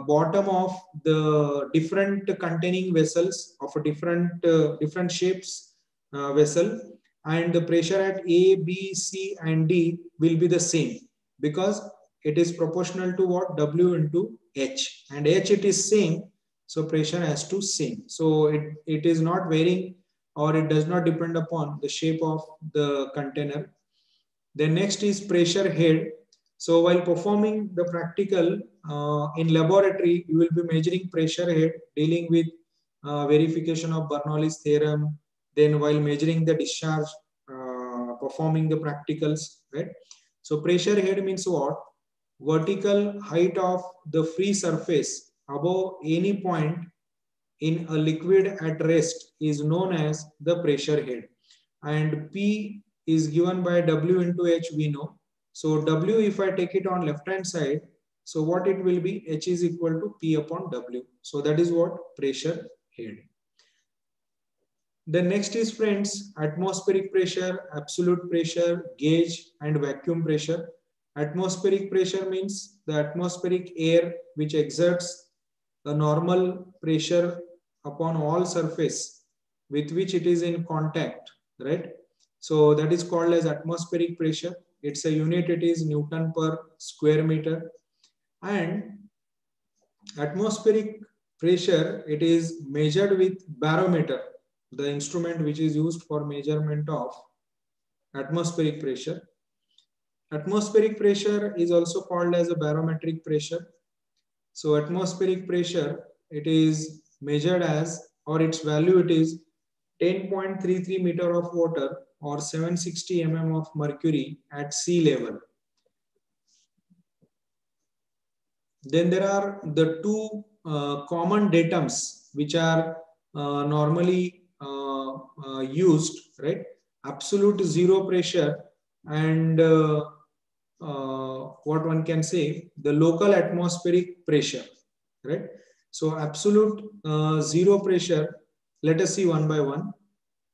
bottom of the different containing vessels of a different shapes vessel, and the pressure at A, B, C, and D will be the same, because it is proportional to what? W into H, and H it is same, so pressure has to same. So it is not varying, or it does not depend upon the shape of the container. Then next is pressure head. So while performing the practical in laboratory, you will be measuring pressure head, dealing with verification of Bernoulli's theorem. Then while measuring the discharge, performing the practicals, right? So pressure head means what? Vertical height of the free surface above any point in a liquid at rest is known as the pressure head. And P is given by W into H, we know. So W, if I take it on left hand side, so what it will be? H is equal to P upon W. So that is what? Pressure head. The next is, friends, atmospheric pressure, absolute pressure, gauge, and vacuum pressure. Atmospheric pressure means the atmospheric air which exerts a normal pressure upon all surface with which it is in contact, right? So that is called as atmospheric pressure. It's a unit, it is Newton per square meter. And atmospheric pressure, it is measured with barometer, the instrument which is used for measurement of atmospheric pressure. Atmospheric pressure is also called as a barometric pressure. So atmospheric pressure, it is measured as, or its value, it is 10.33 meter of water or 760 mm of mercury at sea level. Then there are the two common datums which are normally used, right? Absolute zero pressure and what one can say, the local atmospheric pressure, right? So absolute zero pressure, let us see one by one.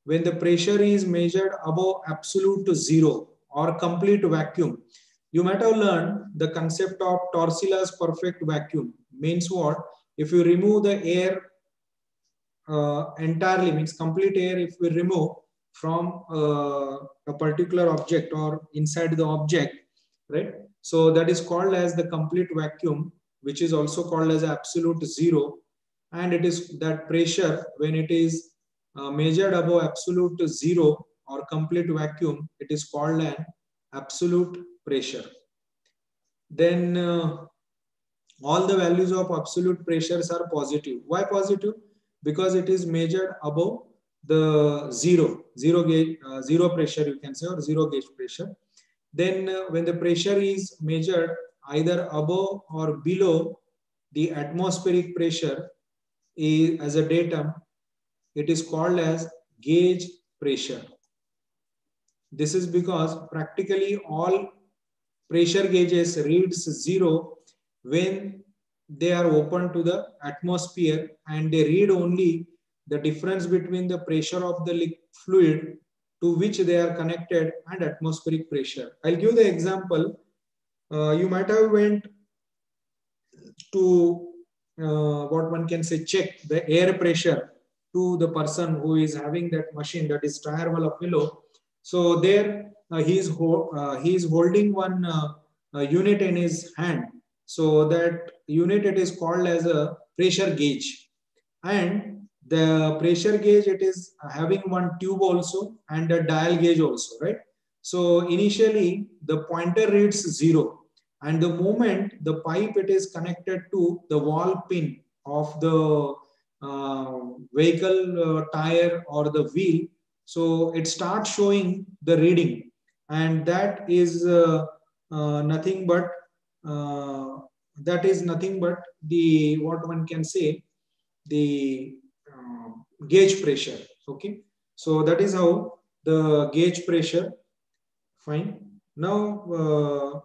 When the pressure is measured above absolute zero or complete vacuum, you might have learned the concept of Torsila's perfect vacuum. Means what? If you remove the air entirely, means complete air, if we remove from a particular object or inside the object, right? So that is called as the complete vacuum, which is also called as absolute zero. And it is that pressure, when it is measured above absolute zero or complete vacuum, it is called an absolute pressure. Then all the values of absolute pressures are positive. Why positive? Because it is measured above the zero pressure, you can say, or zero gauge pressure. Then when the pressure is measured either above or below the atmospheric pressure is, as a datum, it is called as gauge pressure. This is because practically all pressure gauges reads 0 when they are open to the atmosphere, and they read only the difference between the pressure of the fluid to which they are connected and atmospheric pressure. I'll give the example. You might have went to what one can say check the air pressure to the person who is having that machine, that is tire wala pillow. So there he is holding one unit in his hand. So that unit, it is called as a pressure gauge, and the pressure gauge, it is having one tube also and a dial gauge also, right? So initially the pointer reads 0, and the moment the pipe, it is connected to the wall pin of the vehicle tire or the wheel, so it starts showing the reading, and that is nothing but the, what one can say, the gauge pressure. Okay, so that is how the gauge pressure. Fine. Now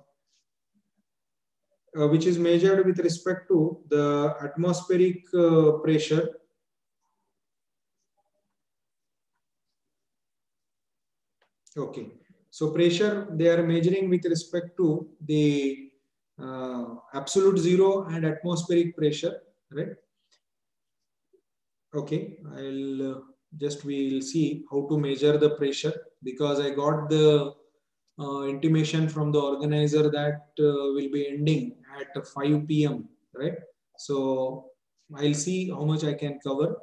which is measured with respect to the atmospheric pressure. Okay, so pressure they are measuring with respect to the absolute 0 and atmospheric pressure, right? Okay, I'll just, we'll see how to measure the pressure, because I got the intimation from the organizer that will be ending at 5 p.m. right? So I'll see how much I can cover.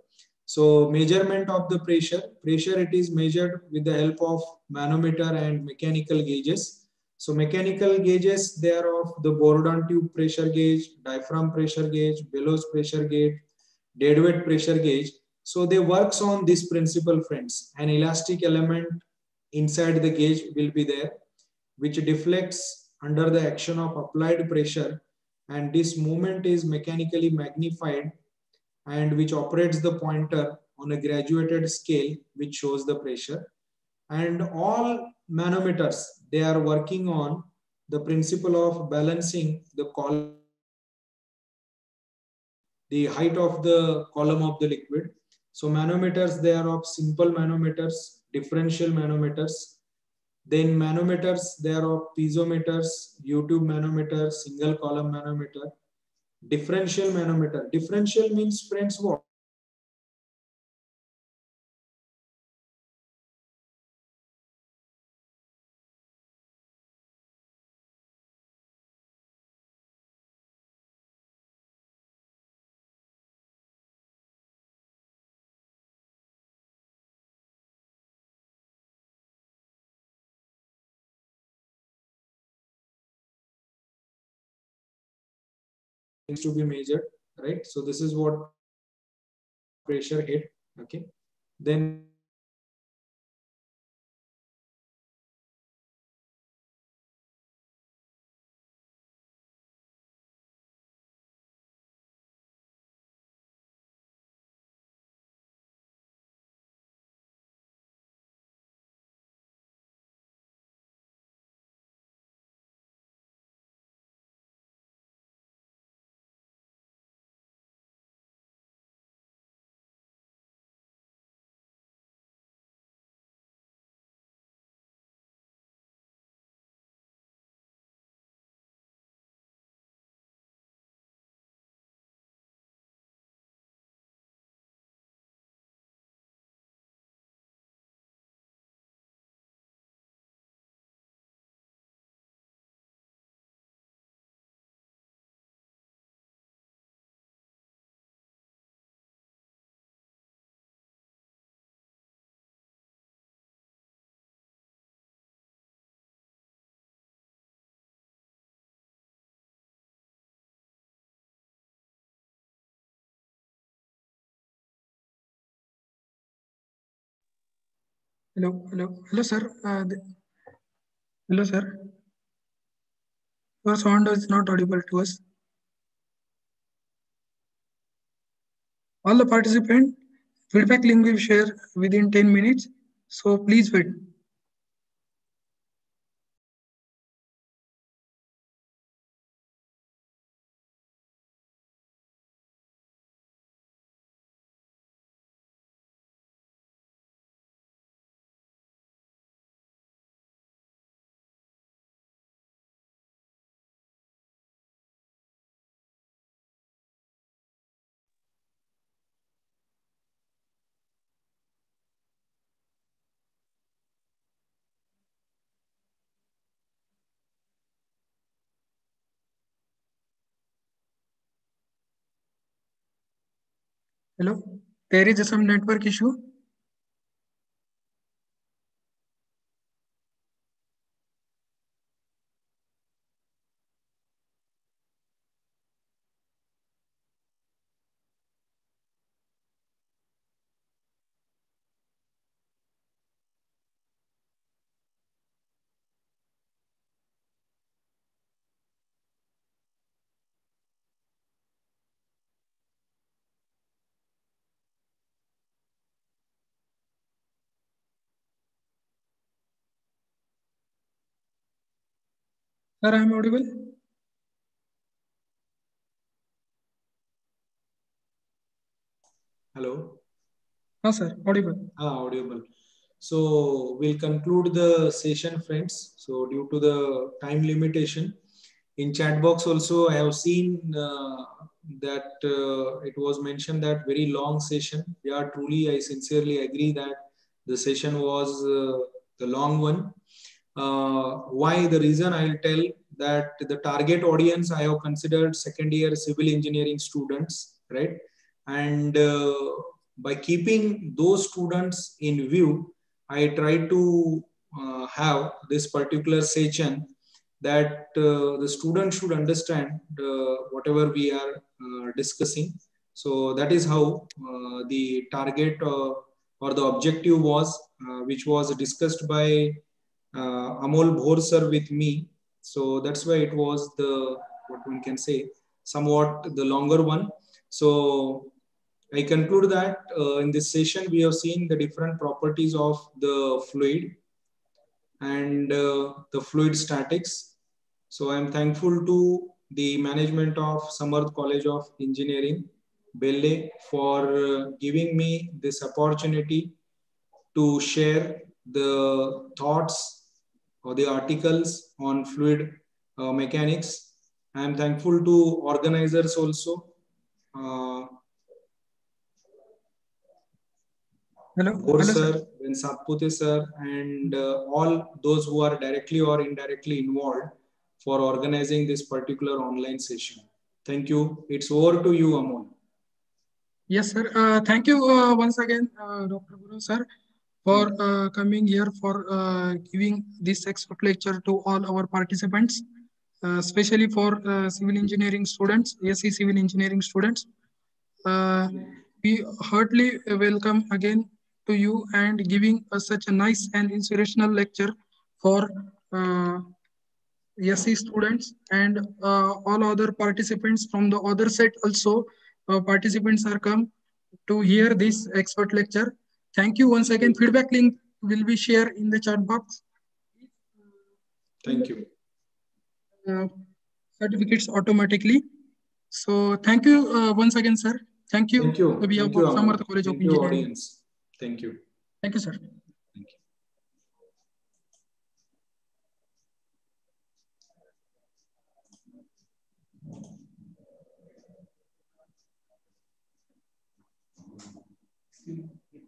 So measurement of the pressure. Pressure, it is measured with the help of manometer and mechanical gauges. So mechanical gauges, they are of the Bourdon tube pressure gauge, diaphragm pressure gauge, bellows pressure gauge, deadweight pressure gauge. So they works on this principle, friends. An elastic element inside the gauge will be there, which deflects under the action of applied pressure, and this movement is mechanically magnified, and which operates the pointer on a graduated scale which shows the pressure. And all manometers, they are working on the principle of balancing the column, the height of the column of the liquid. So manometers, they are of simple manometers, differential manometers. Then manometers, they are of piezometers, U-tube manometer, single column manometer, differential manometer. Differential means, friends, what? Needs to be measured, right? So this is what pressure hit. Okay, then Hello, sir. Hello, sir. Your sound is not audible to us. All the participants, Feedback link will share within 10 minutes. So please wait. Hello, there is some network issue. Sir, I am audible? Hello. Sir, audible. Audible. So we'll conclude the session, friends. So due to the time limitation, in chat box also I have seen that it was mentioned that very long session. Yeah, truly, I sincerely agree that the session was the long one. Why? The reason I'll tell that the target audience I have considered second year civil engineering students, right? And by keeping those students in view, I try to have this particular session that the student should understand whatever we are discussing. So that is how the target or the objective was, which was discussed by Amol Bhor sir with me. So that's why it was the, what one can say, somewhat the longer one. So I conclude that in this session we have seen the different properties of the fluid and the fluid statics. So I am thankful to the management of Samarth College of Engineering, Belhe, for giving me this opportunity to share the thoughts or the articles on fluid mechanics. I am thankful to organizers also, uh, Bhor Hello, sir, sir. then Satpute sir, and all those who are directly or indirectly involved for organizing this particular online session. Thank you. It's over to you, Amol. Yes, sir. Thank you once again, Dr. Guru, sir, for coming here for giving this expert lecture to all our participants, especially for civil engineering students, SC civil engineering students. Uh, we heartily welcome again to you and giving us such a nice and inspirational lecture for SC students and all other participants from the other set also. Participants are come to hear this expert lecture. Thank you once again. Feedback link will be shared in the chat box. Thank you. Uh, certificates automatically. So thank you once again, sir. Thank you. Thank you. On behalf Thank you, of Amol. Samarth College of Thank you, Engineering. audience. Thank you. Thank you, sir. Thank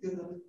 you.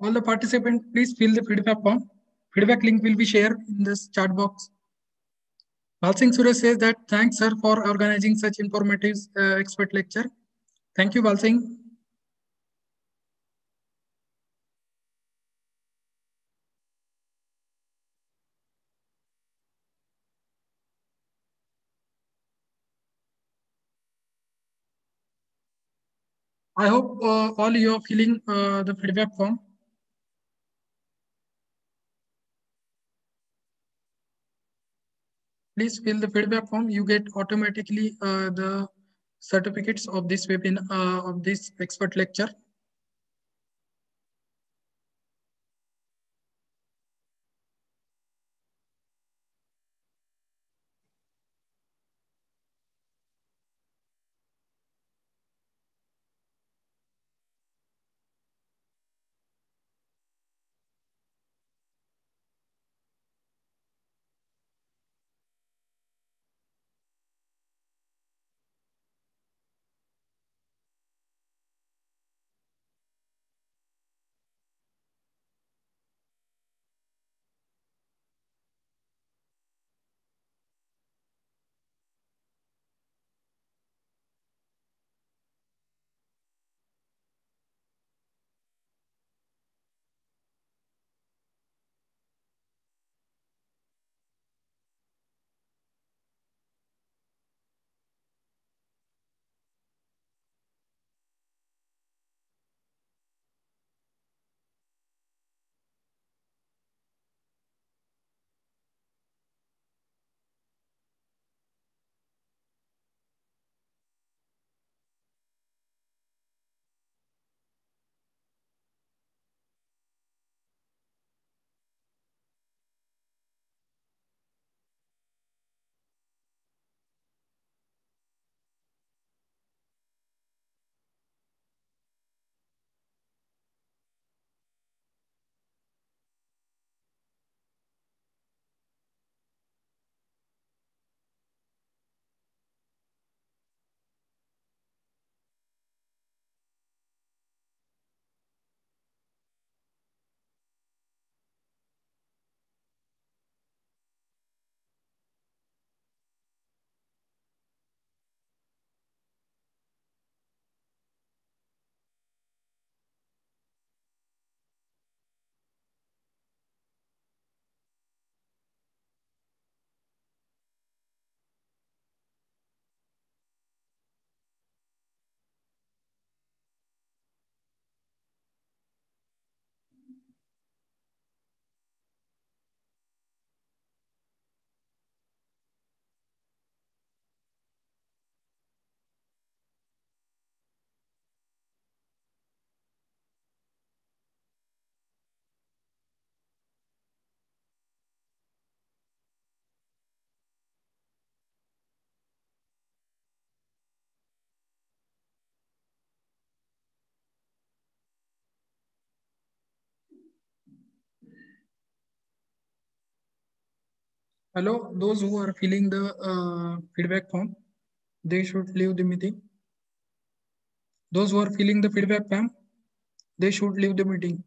All the participants, please fill the feedback form. Feedback link will be shared in this chat box. Balsing Suresh says that thanks sir for organizing such informative expert lecture. Thank you, Balsing. I hope all you are filling the feedback form. Please fill the feedback form. You get automatically the certificates of this webinar, of this expert lecture. Hello, those who are filling the feedback form, they should leave the meeting. Those who are filling the feedback form, they should leave the meeting.